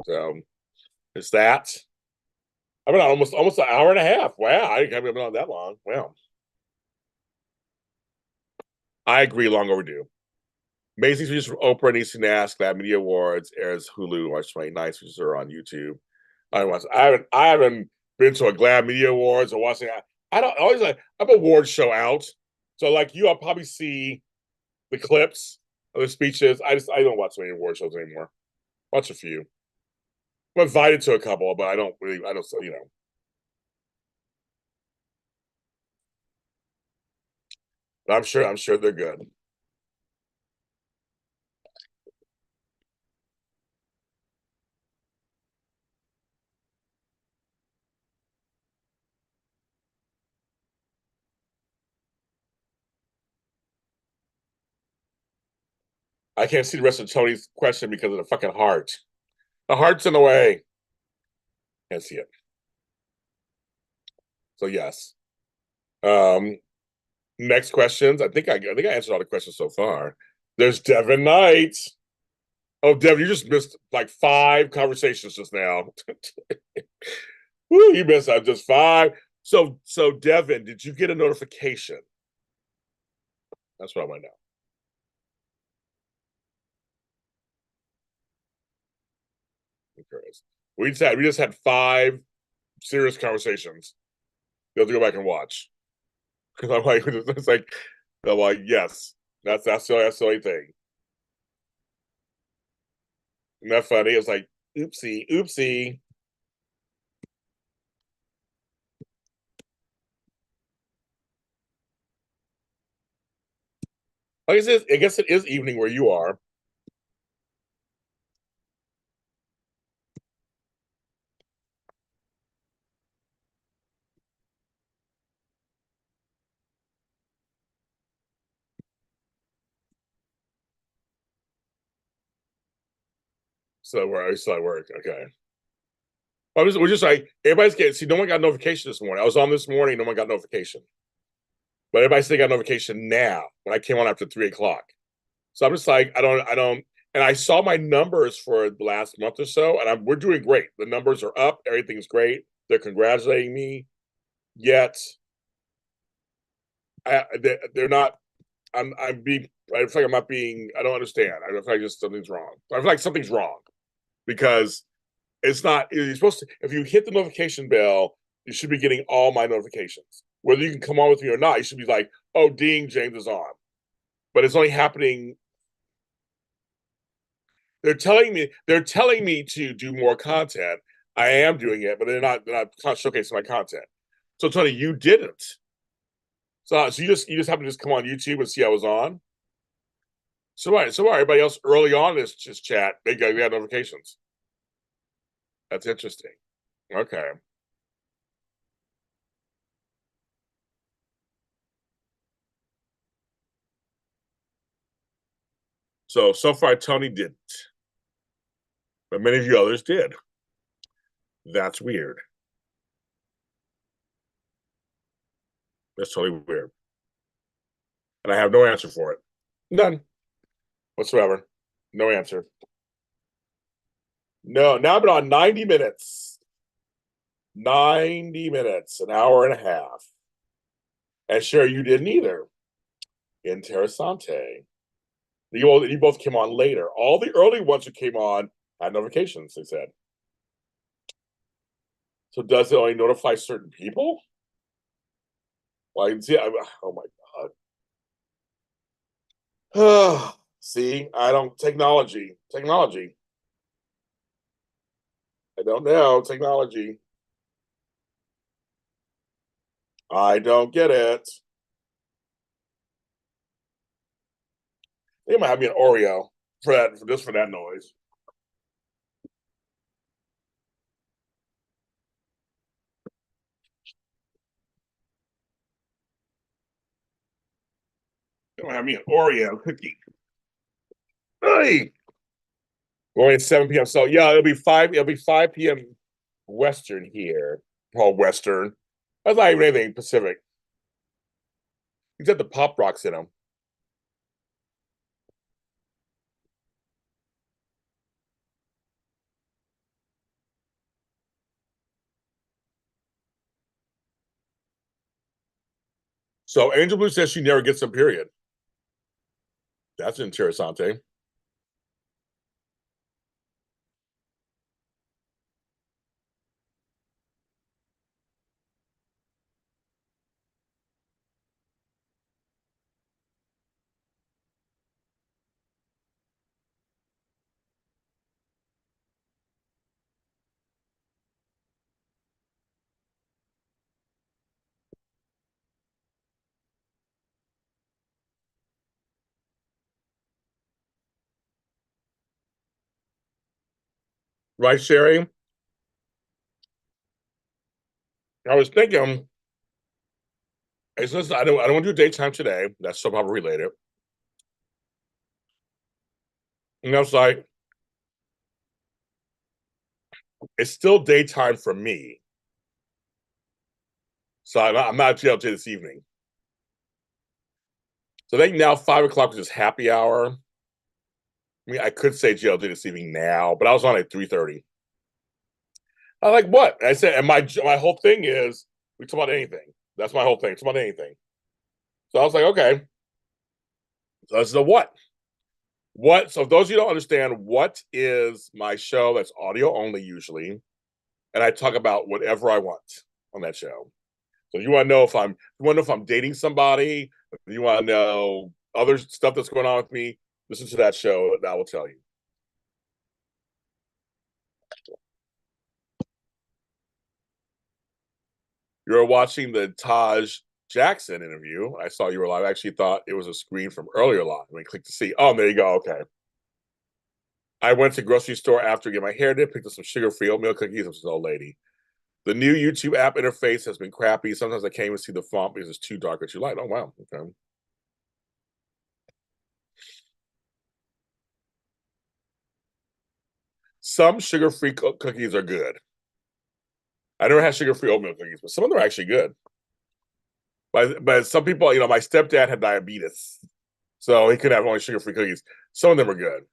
So it's that. I've been on almost an hour and a half. Wow, I haven't been on that long. Wow, I agree. Long overdue. Amazing features from Oprah and Easton Nash, Glad Media Awards airs Hulu March 29th, which are on YouTube. I haven't been to a Glad Media Awards or watching. I don't always like I'm award show out. So like you, I'll probably see the clips of the speeches. I don't watch many award shows anymore. Watch a few. I'm invited to a couple, but I don't you know. I'm sure they're good. I can't see the rest of Tony's question because of the fucking heart. The heart's in the way. Can't see it. So yes. Um, Next questions. I think I answered all the questions so far. There's Devin Knight. Oh, Devin, you just missed like 5 conversations just now. Woo, you missed out just 5. So Devin, did you get a notification? That's what I want to know. I'm curious. We just had 5 serious conversations. You have to go back and watch because I'm like it's like I'm like yes, that's the only thing. Isn't that funny? It's like oopsie, oopsie. I guess it is evening where you are. So we're still at work. Okay. We're just like everybody's getting. See, no one got notification this morning. I was on this morning. No one got notification, but everybody still got notification now when I came on after 3 o'clock. So I'm just like, I don't. And I saw my numbers for the last month or so, and we're doing great. The numbers are up. Everything's great. They're congratulating me. Yet, they're not. I'm being. I feel like I'm not being. I don't understand. I feel like just something's wrong. I feel like something's wrong because it's not. You're supposed to. If you hit the notification bell, you should be getting all my notifications. Whether you can come on with me or not, you should be like, "Oh, ding, James is on." But it's only happening. They're telling me to do more content. I am doing it, but they're not showcasing my content. So Tony, you didn't. So you just happen to just come on YouTube and see I was on. So everybody else early on in this just chat, they got notifications. That's interesting. Okay. So far, Tony didn't, but many of you others did. That's weird. That's totally weird. And I have no answer for it. None whatsoever. No answer. No, now I've been on 90 minutes. 90 minutes, an hour and a half. And sure, you didn't either. Interessante. You both came on later. All the early ones who came on had notifications, they said. So does it only notify certain people? Well, I can see. Oh my God. See, I don't technology. I don't know technology. I don't get it. They might have me an Oreo for that, for that noise. They might have me an Oreo cookie. Hey, going at 7 p.m. So yeah, it'll be 5 p.m. Western here. Called Western. That's not even anything Pacific. Except the pop rocks in them. So Angel Blue says she never gets a period. That's interessante. Right, Sherry? I was thinking, I don't want to do daytime today. That's soap opera related. And I was like, it's still daytime for me. So I'm not jailed till this evening. So I think now 5 o'clock is just happy hour. I mean, I could say JLJ this evening now, but I was on at 3:30. I like what? I said, and my whole thing is we talk about anything. That's my whole thing. Talk about anything. So I was like, okay. So this is a what? What? So if those of you don't understand, what is my show that's audio only usually, and I talk about whatever I want on that show. So you want to know if I'm dating somebody, if you want to know other stuff that's going on with me, listen to that show and I will tell you. You were watching the Taj Jackson interview. I saw you were live. I actually thought it was a screen from earlier live. I clicked to see. Oh, there you go. Okay. I went to the grocery store after getting my hair did, picked up some sugar-free oatmeal cookies. It was an old lady. The new YouTube app interface has been crappy. Sometimes I can't even see the font because it's too dark or too light. Oh, wow. Okay. Some sugar-free cookies are good. I never had sugar-free oatmeal cookies, but some of them are actually good. But some people, my stepdad had diabetes, so he could have only sugar-free cookies. Some of them are good.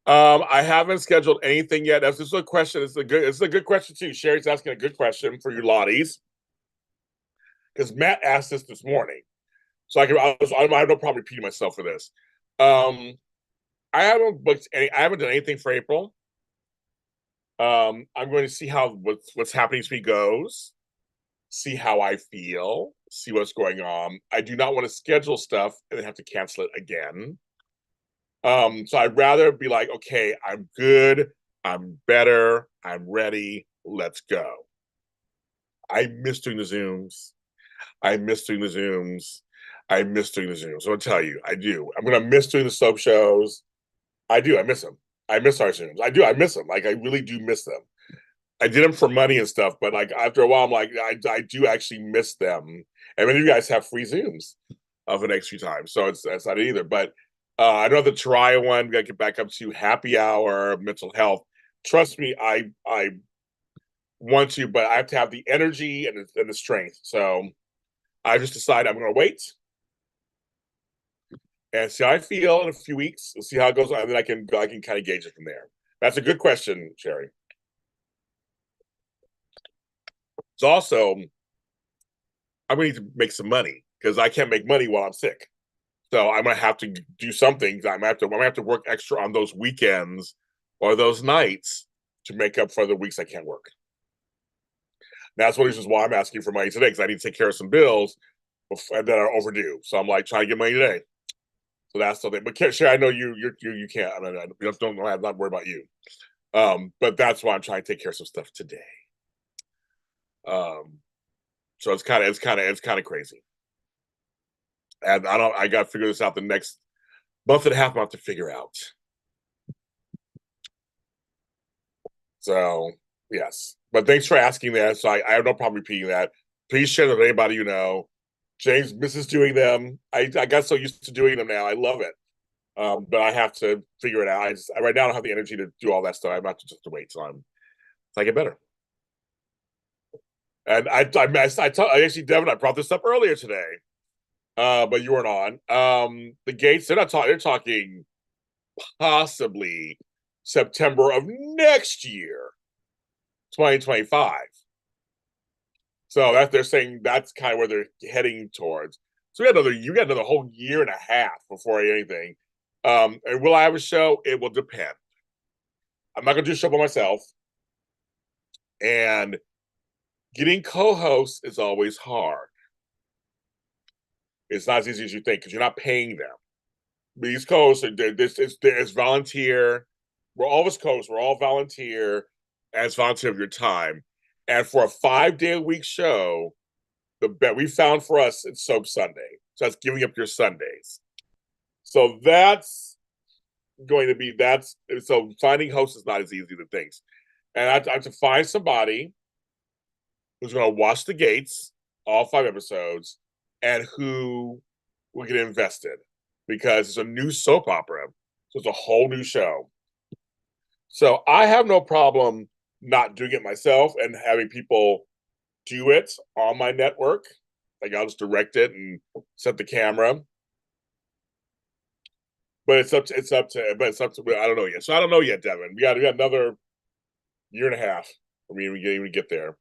I haven't scheduled anything yet. That's just a question. It's a good question too. Sherry's asking a good question for you lotties. Because Matt asked this morning. So I have no problem repeating myself for this. I haven't done anything for April. I'm going to see how what's happening to me goes, see how I feel, see what's going on. I do not want to schedule stuff and then have to cancel it again. So I'd rather be like, okay, I'm good, I'm better, I'm ready, let's go. I miss doing the Zooms. I miss doing the Zooms. I miss doing the Zooms. I'm gonna tell you, I do. I'm gonna miss doing the soap shows. I do. I miss them. I miss our Zooms. I do. I miss them. Like I really do miss them. I did them for money and stuff, but like after a while, I'm like, I do actually miss them. And many of you guys have free Zooms for the next few times, so it's not either. But I know the Toria one. We got to get back up to happy hour, mental health. Trust me, I want to, but I have to have the energy and the strength. So I just decided I'm going to wait and see how I feel in a few weeks. We'll see how it goes, and then I can kind of gauge it from there. That's a good question, Sherry. It's also I'm going to need to make some money because I can't make money while I'm sick. So I'm gonna have to do something. I'm gonna have to work extra on those weekends or those nights to make up for the weeks I can't work. That's one reason why I'm asking for money today because I need to take care of some bills that are overdue. So I'm like trying to get money today. So that's something. But Sherry, I know you can't. I mean, I'm not worried about you. But that's why I'm trying to take care of some stuff today. So it's kind of crazy. And I got to figure this out the next month and a half. I have to figure out. So yes, but thanks for asking that. So I have no problem repeating that. Please share with anybody you know. James misses doing them. I got so used to doing them now. I love it. But I have to figure it out. Right now I don't have the energy to do all that stuff. I'm not just to wait till I get better. And I actually, Devin, I brought this up earlier today, but you weren't on. The gates, they're not talking. They're talking possibly September of next year, 2025. So that they're saying that's kind of where they're heading towards. So you got another whole year and a half before anything. And will I have a show? It will depend. I'm not gonna do a show by myself. And getting co-hosts is always hard. It's not as easy as you think because you're not paying them. These co-hosts are it's volunteer. We're all co-hosts, we're all volunteer as volunteer of your time. And for a 5-day a week show, the bet we found for us it's Soap Sunday. So that's giving up your Sundays. So that's going to be so finding hosts is not as easy as things. And I have to find somebody who's going to watch the gates, all 5 episodes, and who will get invested because it's a new soap opera. So it's a whole new show. So I have no problem not doing it myself and having people do it on my network. Like I'll just direct it and set the camera. But it's up to I don't know yet. So I don't know yet, Devin. We got another year and a half for me to even get there.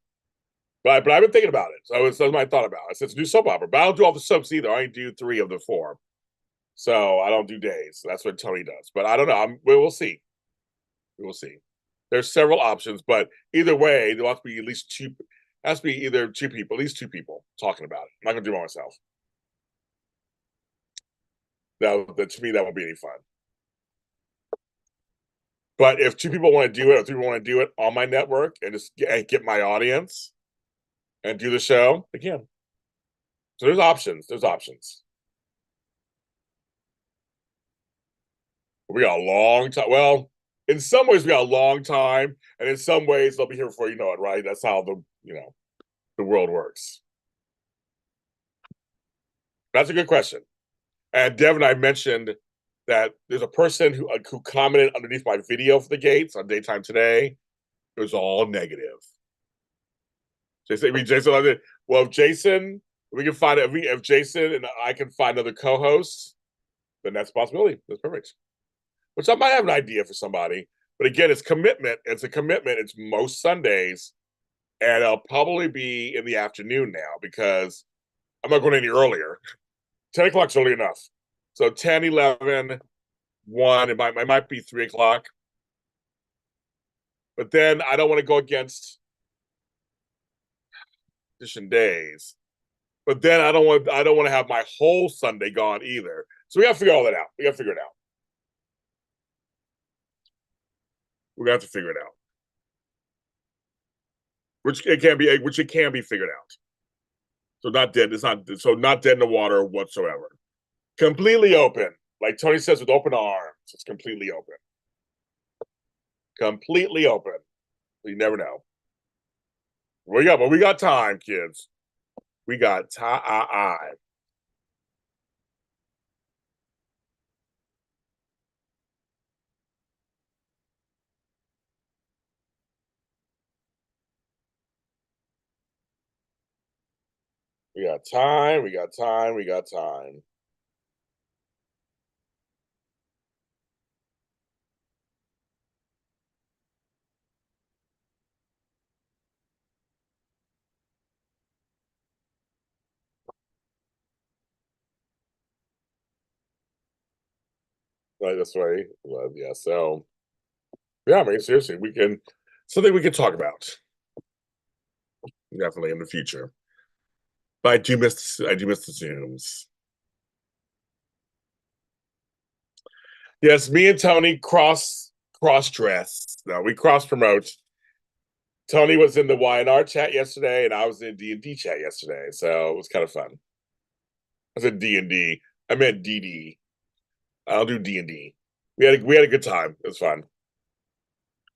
But I've been thinking about it. So that's what I thought about. I said it's new soap opera, but I don't do all the soaps either. I only do 3 of the 4. So I don't do days. That's what Tony does. But I don't know. We'll see. We will see. There's several options, but either way, there has to be at least 2. Has to be either 2 people, at least 2 people talking about it. I'm not gonna do it myself. That to me, that won't be any fun. But if 2 people want to do it, or 3 people want to do it on my network and just get my audience and do the show, they can. So there's options. There's options. We got a long time. Well, in some ways, we got a long time, and in some ways, they'll be here before you know it. Right? That's how the world works. That's a good question. And Devin, I mentioned that there's a person who commented underneath my video for the gates on Daytime Today. It was all negative. Jason, well, if Jason, we can find if Jason and I can find another co-host, then that's a possibility. That's perfect. Which I might have an idea for somebody, but again, it's commitment. It's a commitment. It's most Sundays, and it'll probably be in the afternoon now because I'm not going any earlier. 10 o'clock's early enough. So 10, 11, 1, it might be 3 o'clock. But then I don't want to go against edition days. But then I don't want to have my whole Sunday gone either. So we got to figure all that out. We got to figure it out. We have to figure it out. Which it can be figured out. So not dead. It's not dead in the water whatsoever. Completely open. Like Tony says, with open arms. It's completely open. Completely open. You never know. But we got time, kids. We got time. We got time. We got time. We got time. Right this way. Well, yeah. So yeah, I mean, seriously, we can something we can talk about definitely in the future. But I do miss the Zooms. Yes, me and Tony cross dress. No, we cross promote. Tony was in the YNR chat yesterday, and I was in D&D chat yesterday, so it was kind of fun. I said D&D. I meant DD. I'll do D&D. We had a good time. It was fun.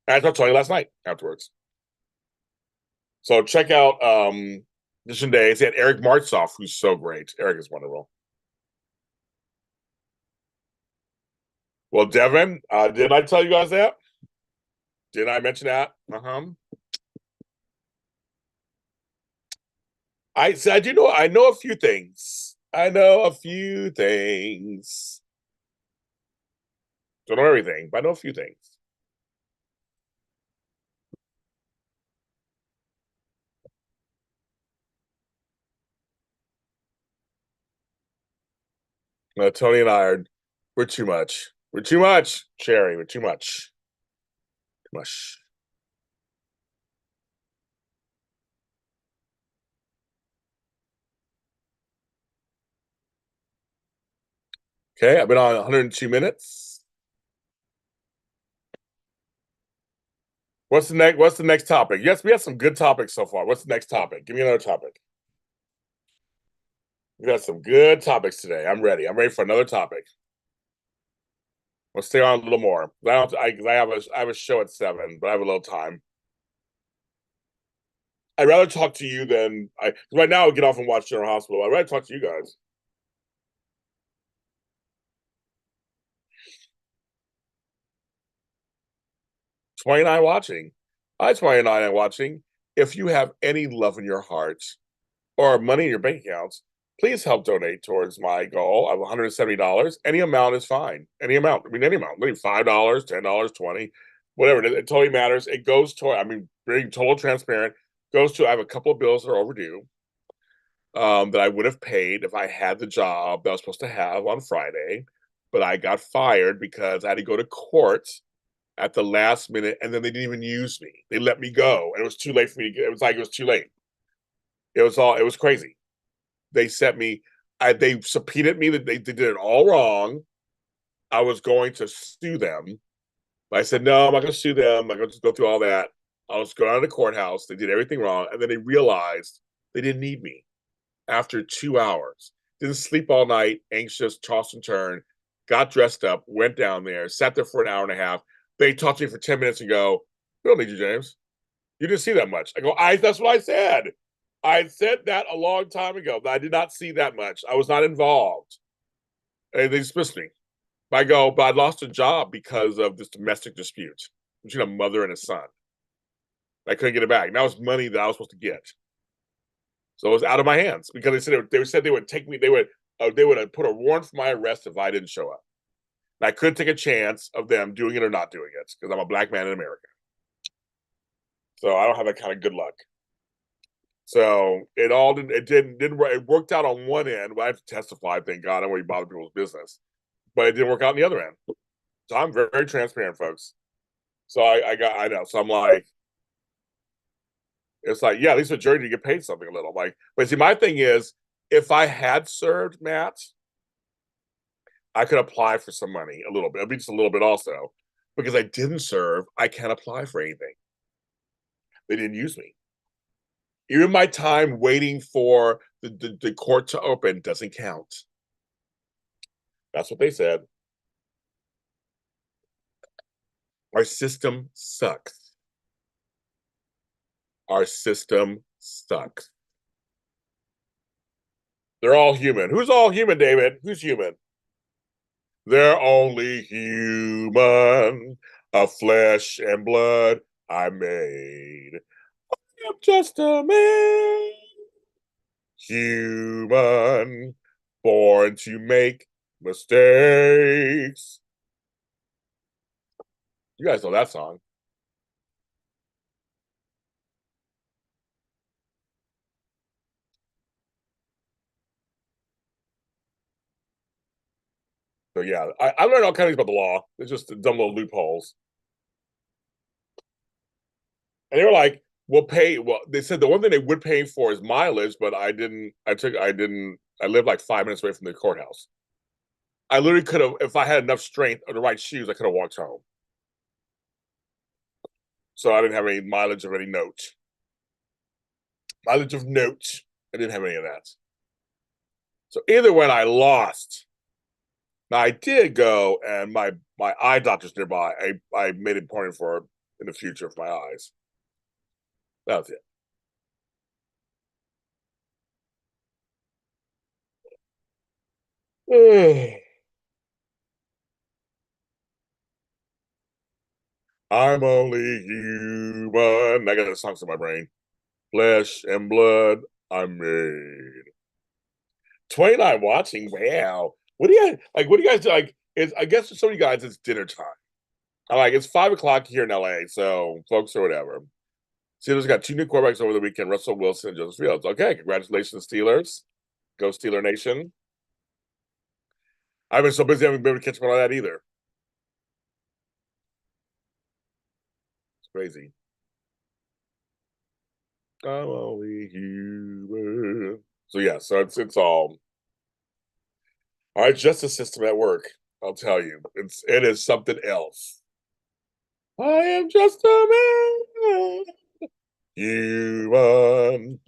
And I talked to Tony last night afterwards. So check out Mission Days. He had Eric Martzoff, who's so great. Eric is wonderful. Well, Devin, didn't I tell you guys that? Didn't I mention that? Uh-huh. I do know I know a few things. I know a few things. Don't know everything, but I know a few things. Tony and I we're too much. We're too much, Cherry. We're too much. Too much. Okay, I've been on 102 minutes. What's the next topic? Yes, we have some good topics so far. What's the next topic? Give me another topic. We got some good topics today. I'm ready. I'm ready for another topic. Let's stay on a little more. I have a show at 7, but I have a little time. I'd rather talk to you than I right now I get off and watch General Hospital. I'd rather talk to you guys. 29 watching. I 29 watching. If you have any love in your heart or money in your bank accounts, please help donate towards my goal of $170. Any amount is fine. Any amount. I mean, any amount. Maybe $5, $10, 20, whatever. It totally matters. It goes toward, I mean, being total transparent, goes to, I have a couple of bills that are overdue that I would have paid if I had the job that I was supposed to have on Friday, but I got fired because I had to go to court at the last minute, and then they didn't even use me. They let me go, and it was too late for me to get. It was like it was too late. It was crazy. They sent me. They subpoenaed me that they did it all wrong. I was going to sue them, but I said no. I'm not going to sue them. I'm going to just go through all that. I was going to the courthouse. They did everything wrong, and then they realized they didn't need me after 2 hours. Didn't sleep all night, anxious, toss and turn. Got dressed up, went down there, sat there for an hour and a half. They talked to me for 10 minutes and go, "We don't need you, James. You didn't see that much." I go, that's what I said. I said that a long time ago, but I did not see that much. I was not involved. And they dismissed me. I go, but I lost a job because of this domestic dispute between a mother and a son. I couldn't get it back. And that was money that I was supposed to get. So it was out of my hands because they said they would take me. They would put a warrant for my arrest if I didn't show up. And I couldn't take a chance of them doing it or not doing it because I'm a black man in America. So I don't have that kind of good luck. So it worked out on one end. Well, I have to testify, thank God. I don't want to bother people's business, but it didn't work out on the other end. So I'm very, very transparent, folks. So I know. So I'm like, it's like, yeah, at least with jury you get paid something a little. Like, but see, my thing is, if I had served Matt, I could apply for some money a little bit. It'd be just a little bit also. Because I didn't serve, I can't apply for anything. They didn't use me. Even my time waiting for the court to open doesn't count. That's what they said. Our system sucks. Our system sucks. They're all human. Who's all human, David? Who's human? They're only human, of flesh and blood I made. I'm just a man. Human, born to make mistakes. You guys know that song. So yeah, I learned all kinds about the law. It's just dumb little loopholes. And they were like, "We'll pay." Well, they said the one thing they would pay for is mileage, but I didn't. I didn't. I lived like 5 minutes away from the courthouse. I literally could have, if I had enough strength or the right shoes, I could have walked home. So I didn't have any mileage of any note. Mileage of note. I didn't have any of that. So either when I lost. Now I did go, and my eye doctor's nearby. I made an appointment for in the future for my eyes. That was it. I'm only human. I got the songs in my brain. Flesh and blood, I'm made. 29 watching. Wow. What do you like? What do you guys do? Like? Is I guess for some of you guys, it's dinner time. I like it's 5 o'clock here in LA, so folks or whatever. Steelers got two new quarterbacks over the weekend: Russell Wilson and Joseph Fields. Okay, congratulations, Steelers. Go Steeler Nation. I've been so busy, I haven't been able to catch up on all that either. It's crazy. I'm only human. So yeah, so it's all right. Justice system at work. I'll tell you, it is something else. I am just a man. Human.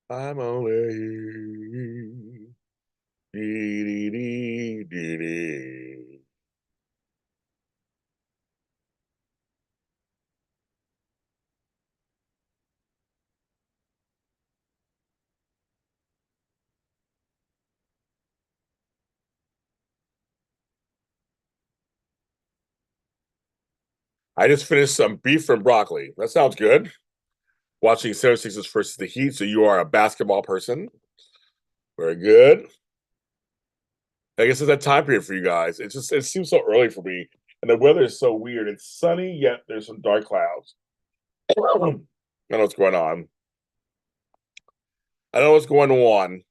I'm only human. Dee, dee, dee, dee. I just finished some beef and broccoli. That sounds good. Watching 76ers versus the Heat. So you are a basketball person. Very good. I guess it's that time period for you guys. It seems so early for me. And the weather is so weird. It's sunny, yet there's some dark clouds. I don't know what's going on. I don't know what's going on.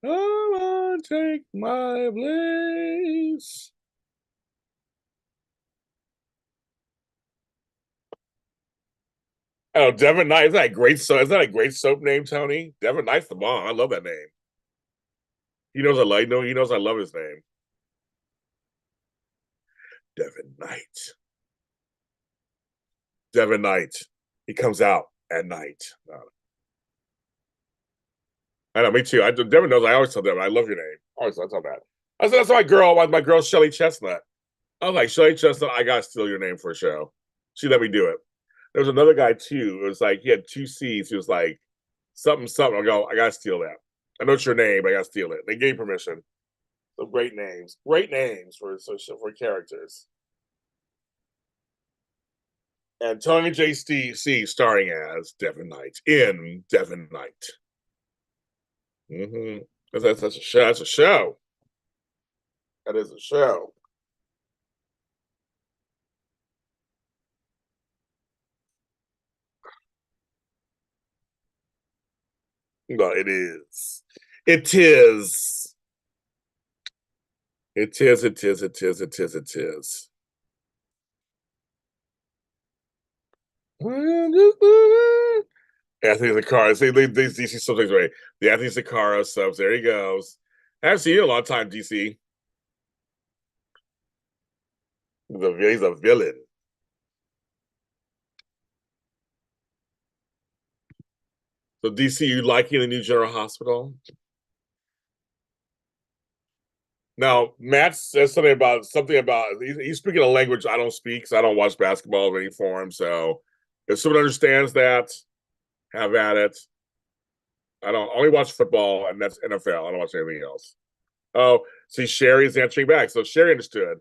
Come on, take my place. Oh, Devin Knight. Is that a great soap? Is that a great soap name, Tony? Devin Knight's the bomb. I love that name. He knows I like no, he knows I love his name. Devin Knight. Devin Knight. He comes out at night. I know, me too. Devin knows I always tell Devin, I love your name. Always I tell that. I said that's my girl Shelly Chestnut. I was like, Shelly Chestnut, I gotta steal your name for a show. She let me do it. There was another guy too. It was like he had two C's. He was like something something. I go, I gotta steal that. I know it's your name, but I gotta steal it. They gave permission. Some great names for characters. And Tony JC starring as Devin Knight in Devin Knight. Mm-hmm. That's a show. That's a show. That is a show. No, it is. It is. It is. It is. It is. It is. It is. Anthony Zakara. They DC subjects right. The Anthony Zakara subs. There he goes. I haven't seen you in a long time, DC. He's a villain. So DC, you liking the new General Hospital? Now, Matt says something about he's speaking a language I don't speak because I don't watch basketball of any form. So if someone understands that, have at it. I don't only watch football, and that's NFL. I don't watch anything else. Oh, see, Sherry's answering back. So Sherry understood.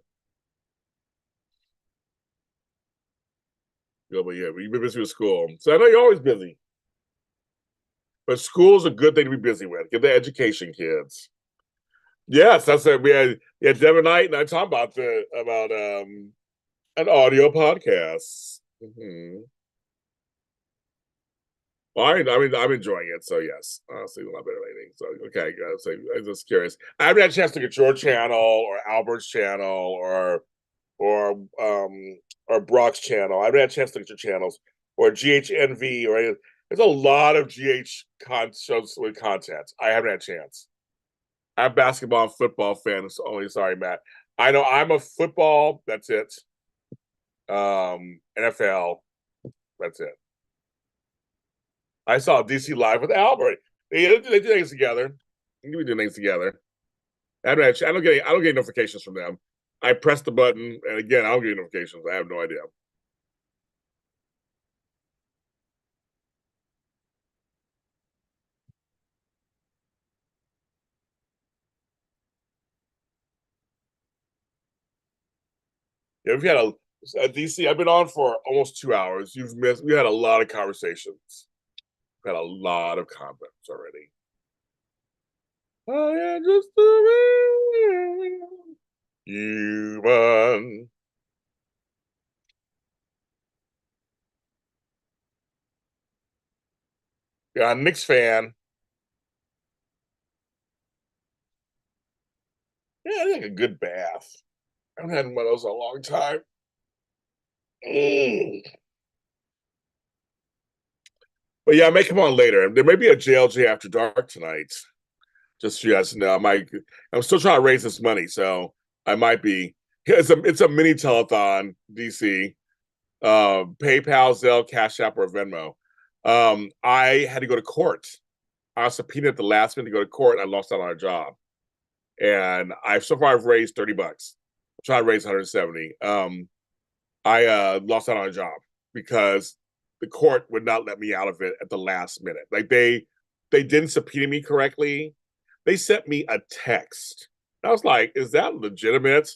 Yeah, but yeah, you've been busy with school. So I know you're always busy. But school's a good thing to be busy with. Get the education, kids. Yes, that's it. We had Devin Knight and I talked about the about an audio podcast. Mm-hmm. Well, I mean, I'm enjoying it. So yes, honestly, a lot better rating. So okay, so I'm just curious. I haven't had a chance to get your channel or Albert's channel or Brock's channel. I haven't had a chance to get your channels or GHNV or any. There's a lot of shows with content. I haven't had a chance. I'm a basketball and football fan. So only sorry, Matt. I know I'm a football. That's it. NFL. That's it. I saw DC live with Albert. They do things together. They do things together. I don't get notifications from them. I press the button, and again, I don't get notifications. I have no idea. Yeah, we've had DC. I've been on for almost 2 hours. You've missed. We had a lot of conversations. We had a lot of comments already. I am just a human. Yeah, Knicks fan. Yeah, I think a good bath. I haven't had one of those in a long time. Mm. But yeah, I may come on later. There may be a JLJ after dark tonight. Just so you guys know, I'm still trying to raise this money, so I might be. It's a mini telethon, DC. PayPal, Zelle, Cash App, or Venmo. I had to go to court. I was subpoenaed at the last minute to go to court. And I lost out on a job, and I've raised $30. I'm trying to raise 170. I lost out on a job because the court would not let me out of it at the last minute. Like they didn't subpoena me correctly. They sent me a text. I was like, "Is that legitimate?"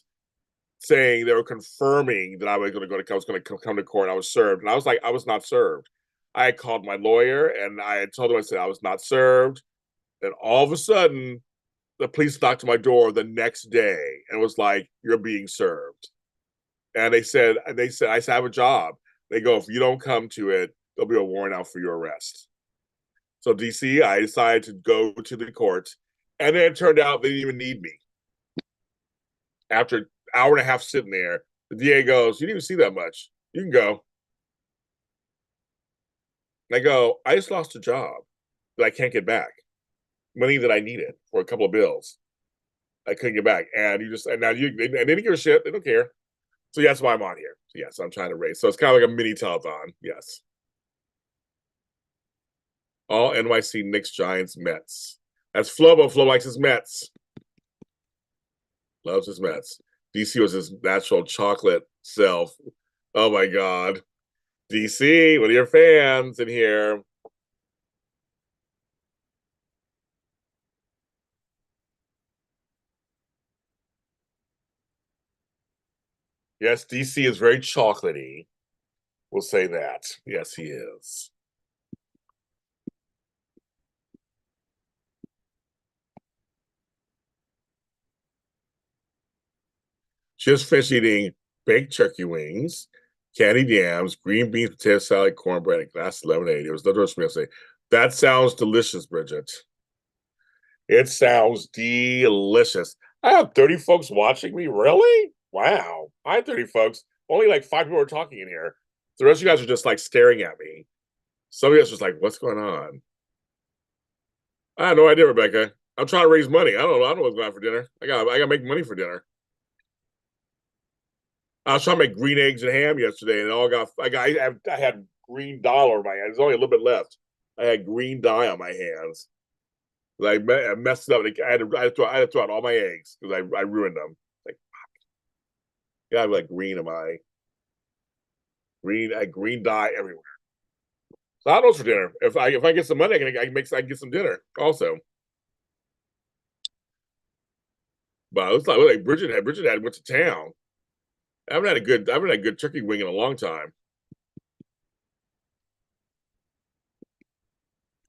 Saying they were confirming that I was going to come to court. I was served, and I was like, I was not served. I had called my lawyer and I had told him I said I was not served. And all of a sudden, the police knocked on my door the next day and was like, "You're being served." And I said, "I have a job." They go, "If you don't come to it, there'll be a warrant out for your arrest." So DC, I decided to go to the court, and then it turned out they didn't even need me. After an hour and a half sitting there, the DA goes, "You didn't even see that much. You can go." And I go, "I just lost a job that I can't get back. Money that I needed for a couple of bills. I couldn't get back." And they didn't give a shit. They don't care. So yeah, that's why I'm on here. So yes, I'm trying to raise. So it's kind of like a mini telethon. Yes. All NYC Knicks, Giants, Mets. That's Flobo. Flo likes his Mets. Loves his Mets. DC was his natural chocolate self. Oh my God. DC, what are your fans in here? Yes, DC is very chocolatey. We'll say that. Yes, he is. Just finished eating baked turkey wings, candied yams, green beans, potato salad, cornbread, and glass of lemonade. It was nothing else for me to say. That sounds delicious, Bridget. It sounds delicious. I have 30 folks watching me. Really? Wow. I have 30 folks. Only like 5 people are talking in here. The rest of you guys are just like staring at me. Some of you guys are just like, what's going on? I have no idea, Rebecca. I'm trying to raise money. I don't know what's going on for dinner. I gotta make money for dinner. I was trying to make green eggs and ham yesterday, and I had green dye on my hands. There's only a little bit left. I had green dye on my hands. I messed it up. I had to throw out all my eggs because I ruined them. Like, yeah, I'm like green. Am I green? I green dye everywhere. So I don't know what's for dinner. If I get some money, I can get some dinner also. But it was like Bridget had went to town. I haven't had a good turkey wing in a long time.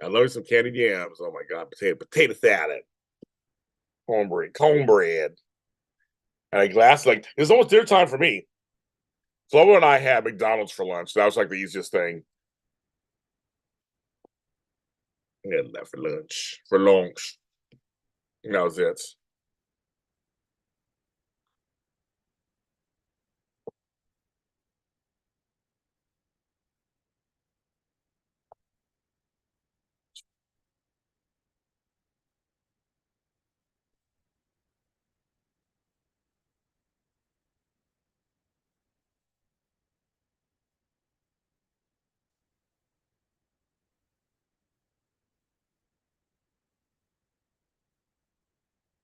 I love some candied yams. Oh my god, potato salad, cornbread, and a glass. Like it's almost dinner time for me. Flo and I had McDonald's for lunch. That was like the easiest thing. We had that for lunch. For lunch. And that was it.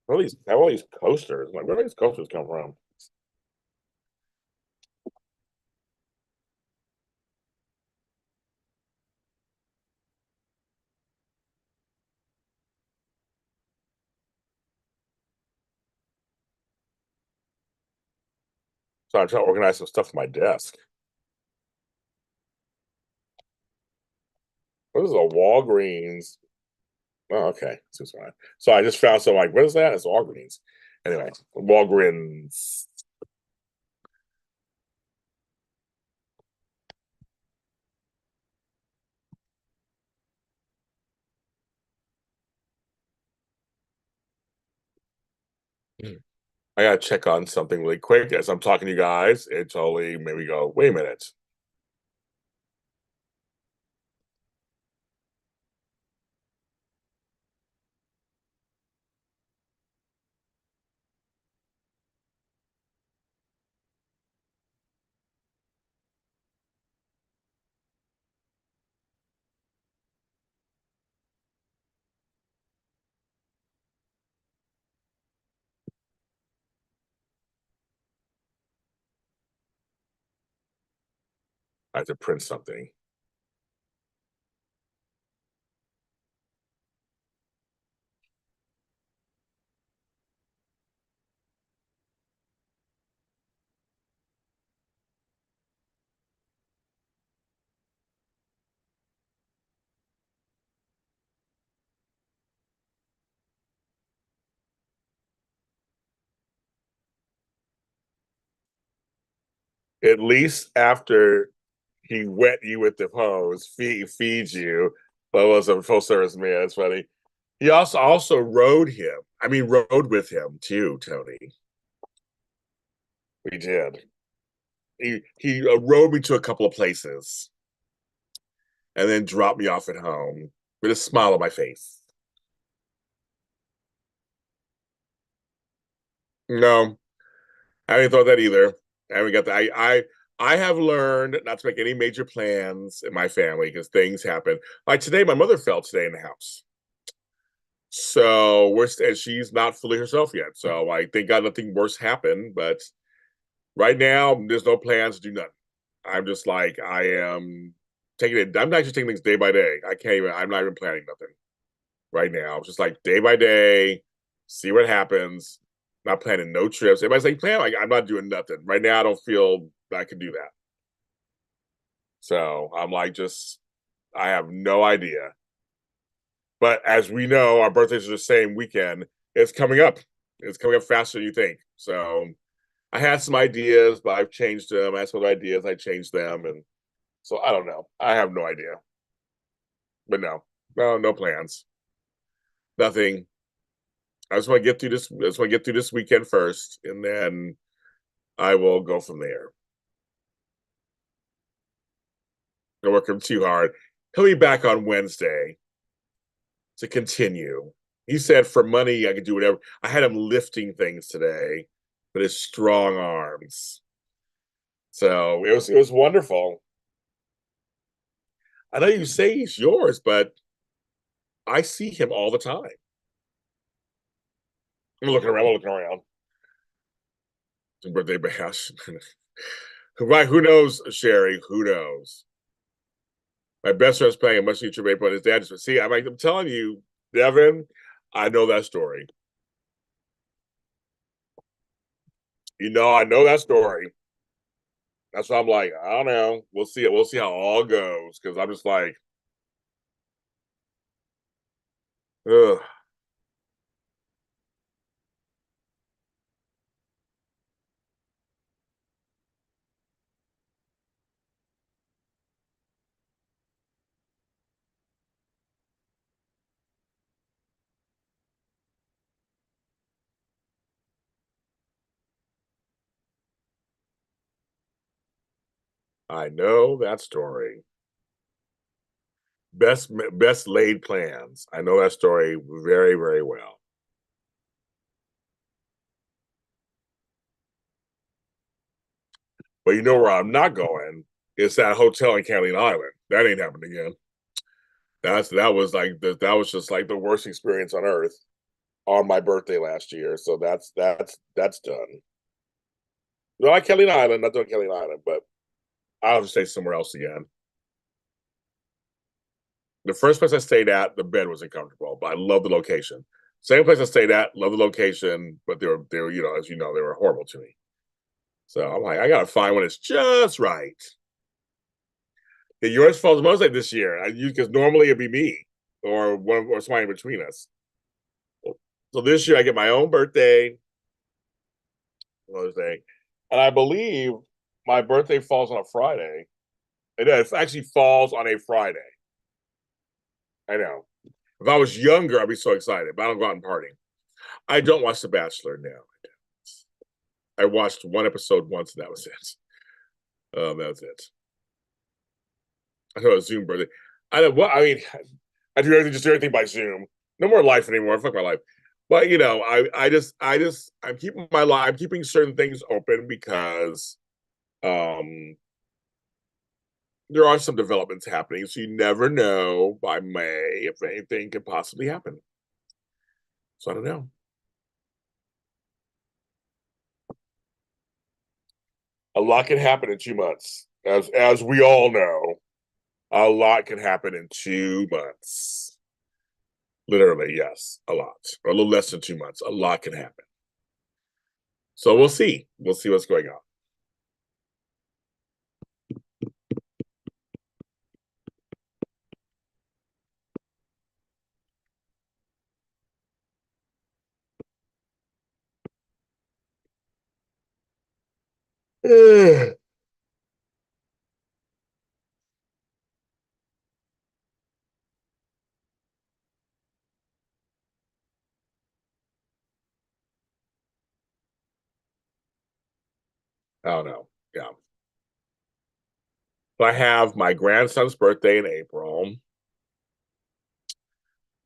All these coasters. Like, where do these coasters come from? So I'm trying to organize some stuff on my desk. What is a Walgreens? Oh, okay. Seems fine. So I just found some like, what is that? It's Walgreens. Anyway, Walgreens. I gotta check on something really quick as I'm talking to you guys. It totally made me go, wait a minute. I have to print something. At least after he wet you with the hose, feeds you. That was a full service man. It's funny. He also rode him. I mean, rode with him too, Tony. We did. He rode me to a couple of places and then dropped me off at home with a smile on my face. No, I haven't thought that either. I haven't got that. I have learned not to make any major plans in my family because things happen. Like today, my mother fell today in the house. So and she's not fully herself yet. So I thank God nothing worse happened. But right now, there's no plans to do nothing. I'm just like I am taking it. I'm actually taking things day by day. I can't even. I'm not even planning nothing right now. It's just like day by day, see what happens. Not planning no trips. Everybody's like, plan. Like I'm not doing nothing right now. I don't feel I can do that. So I'm like, just I have no idea. But as we know, our birthdays are the same weekend. It's coming up. It's coming up faster than you think. So I had some ideas, but I've changed them. I had some other ideas, I changed them, and so I don't know. I have no idea. But no plans. Nothing. I just want to get through this. I just want to get through this weekend first, and then I will go from there. Don't work him too hard. He'll be back on Wednesday to continue. He said for money I could do whatever. I had him lifting things today with his strong arms. So it was wonderful. I know you say he's yours, but I see him all the time. I'm looking around. I'm looking around. Birthday bash. Right? Who knows, Sherry? Who knows? My best friend's playing a much future baseball. And his dad just see. I'm telling you, Devin. I know that story. I know that story. That's why I'm like, I don't know. We'll see it. We'll see how it all goes. Because I'm just like, ugh. I know that story. Best laid plans. I know that story very, very well. But you know where I'm not going? It's that hotel in Catalina Island. That ain't happening again. That was just like the worst experience on earth on my birthday last year. So that's done. No, not Catalina Island, not doing Catalina Island, but I'll have to stay somewhere else again. The first place I stayed at, the bed was uncomfortable, but I love the location. Same place I stayed at, love the location, but they were, as you know, they were horrible to me. So I'm like, I gotta find one that's just right. Yeah, yours falls most like this year. Because normally it'd be me or somebody in between us. So this year I get my own birthday, Mother's Day, and I believe my birthday falls on a Friday. It actually falls on a Friday. I know. If I was younger, I'd be so excited, but I don't go out and party. I don't watch The Bachelor now. I watched one episode once, and that was it. That was it. I know a Zoom birthday. I know what I mean. I do everything, just do everything by Zoom. No more life anymore. Fuck my life. But I'm keeping my life. I'm keeping certain things open because um there are some developments happening. So you never know by May if anything could possibly happen. So I don't know. A lot can happen in 2 months, as we all know. A lot can happen in 2 months. Literally, yes, a lot. Or a little less than 2 months. A lot can happen. So we'll see. We'll see what's going on. I don't know. Yeah. I have my grandson's birthday in April.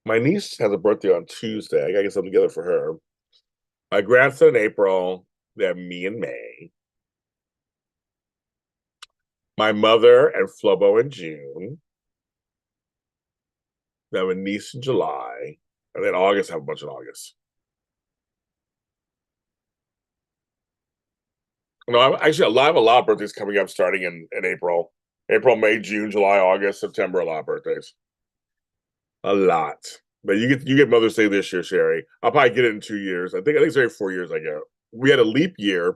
My niece has a birthday on Tuesday. I gotta get something together for her. My grandson in April. Then me in May. My mother and Flobo in June. Then my niece in July. And then August, I have a bunch in August. No, I'm actually I have a lot of birthdays coming up starting in April. April, May, June, July, August, September, a lot of birthdays. A lot. But you get Mother's Day this year, Sherry. I'll probably get it in 2 years. I think it's every 4 years I get. We had a leap year,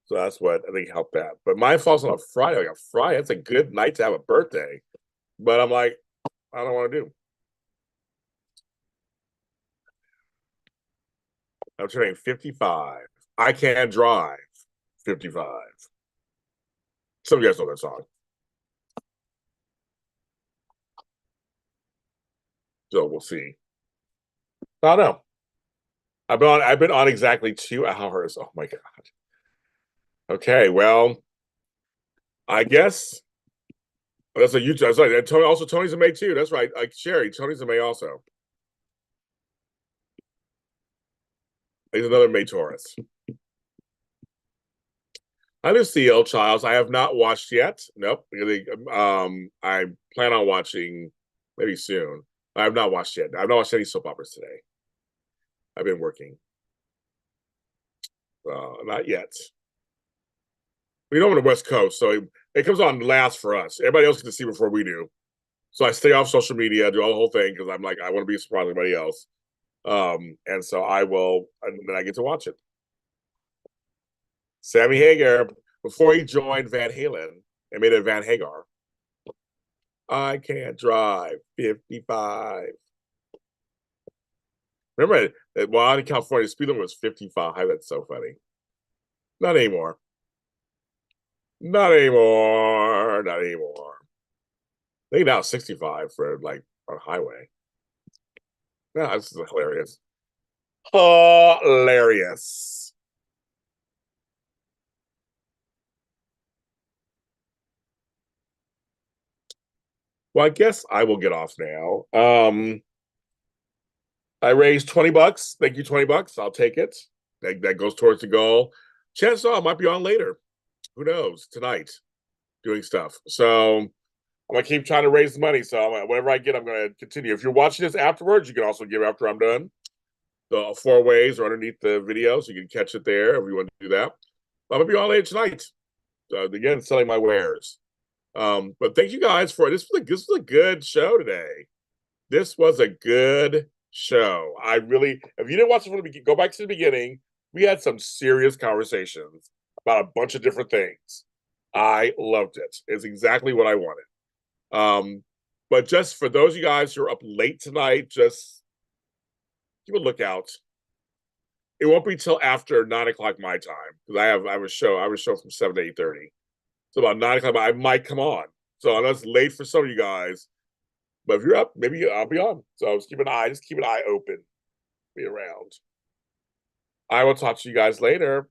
so that's what I think helped that. But mine falls on a Friday. Like a Friday, that's a good night to have a birthday. But I'm like, I don't want to do. I'm turning 55. I can't drive 55. Some of you guys know that song. So we'll see. I don't know. I've been on exactly 2 hours. Oh my god. Okay, well, I guess that's a YouTube. That's right. And Tony's in May too. That's right. Like Sherry, Tony's in May also. He's another May Taurus. I do CL Childs. I have not watched yet. Nope. I plan on watching maybe soon. I have not watched yet. I've not watched any soap operas today. I've been working. Not yet. We know I'm on the West Coast, so it comes on last for us. Everybody else gets to see before we do. So I stay off social media, do all the whole thing because I'm like, I want to be surprised everybody else. And so I will, and then I get to watch it. Sammy Hagar, before he joined Van Halen and made it Van Hagar. I can't drive 55. Remember that while in California, the speed limit was 55. That's so funny. Not anymore. Not anymore. Not anymore. I think now it's 65 for like on highway. No, this is hilarious. Hilarious. Well, I guess I will get off now. I raised 20 bucks. Thank you, 20 bucks. I'll take it. That goes towards the goal. Chances are I might be on later. Who knows? Tonight, doing stuff. So I'm gonna keep trying to raise the money. So whatever I get, I'm gonna continue. If you're watching this afterwards, you can also give after I'm done. The 4 ways are underneath the video, so you can catch it there if you want to do that. I'm gonna be on later tonight. Again, selling my wares. But thank you guys for this. This was a good show today. This was a good show. I really, if you didn't watch it from the beginning, go back to the beginning. We had some serious conversations about a bunch of different things. I loved it. It's exactly what I wanted. But just for those of you guys who are up late tonight, just keep a lookout. It won't be till after 9 o'clock my time because I have a show. I have a show from 7 to 8:30. So about 9 o'clock, I might come on. So I know it's late for some of you guys, but if you're up, maybe I'll be on. So just keep an eye open. Be around. I will talk to you guys later.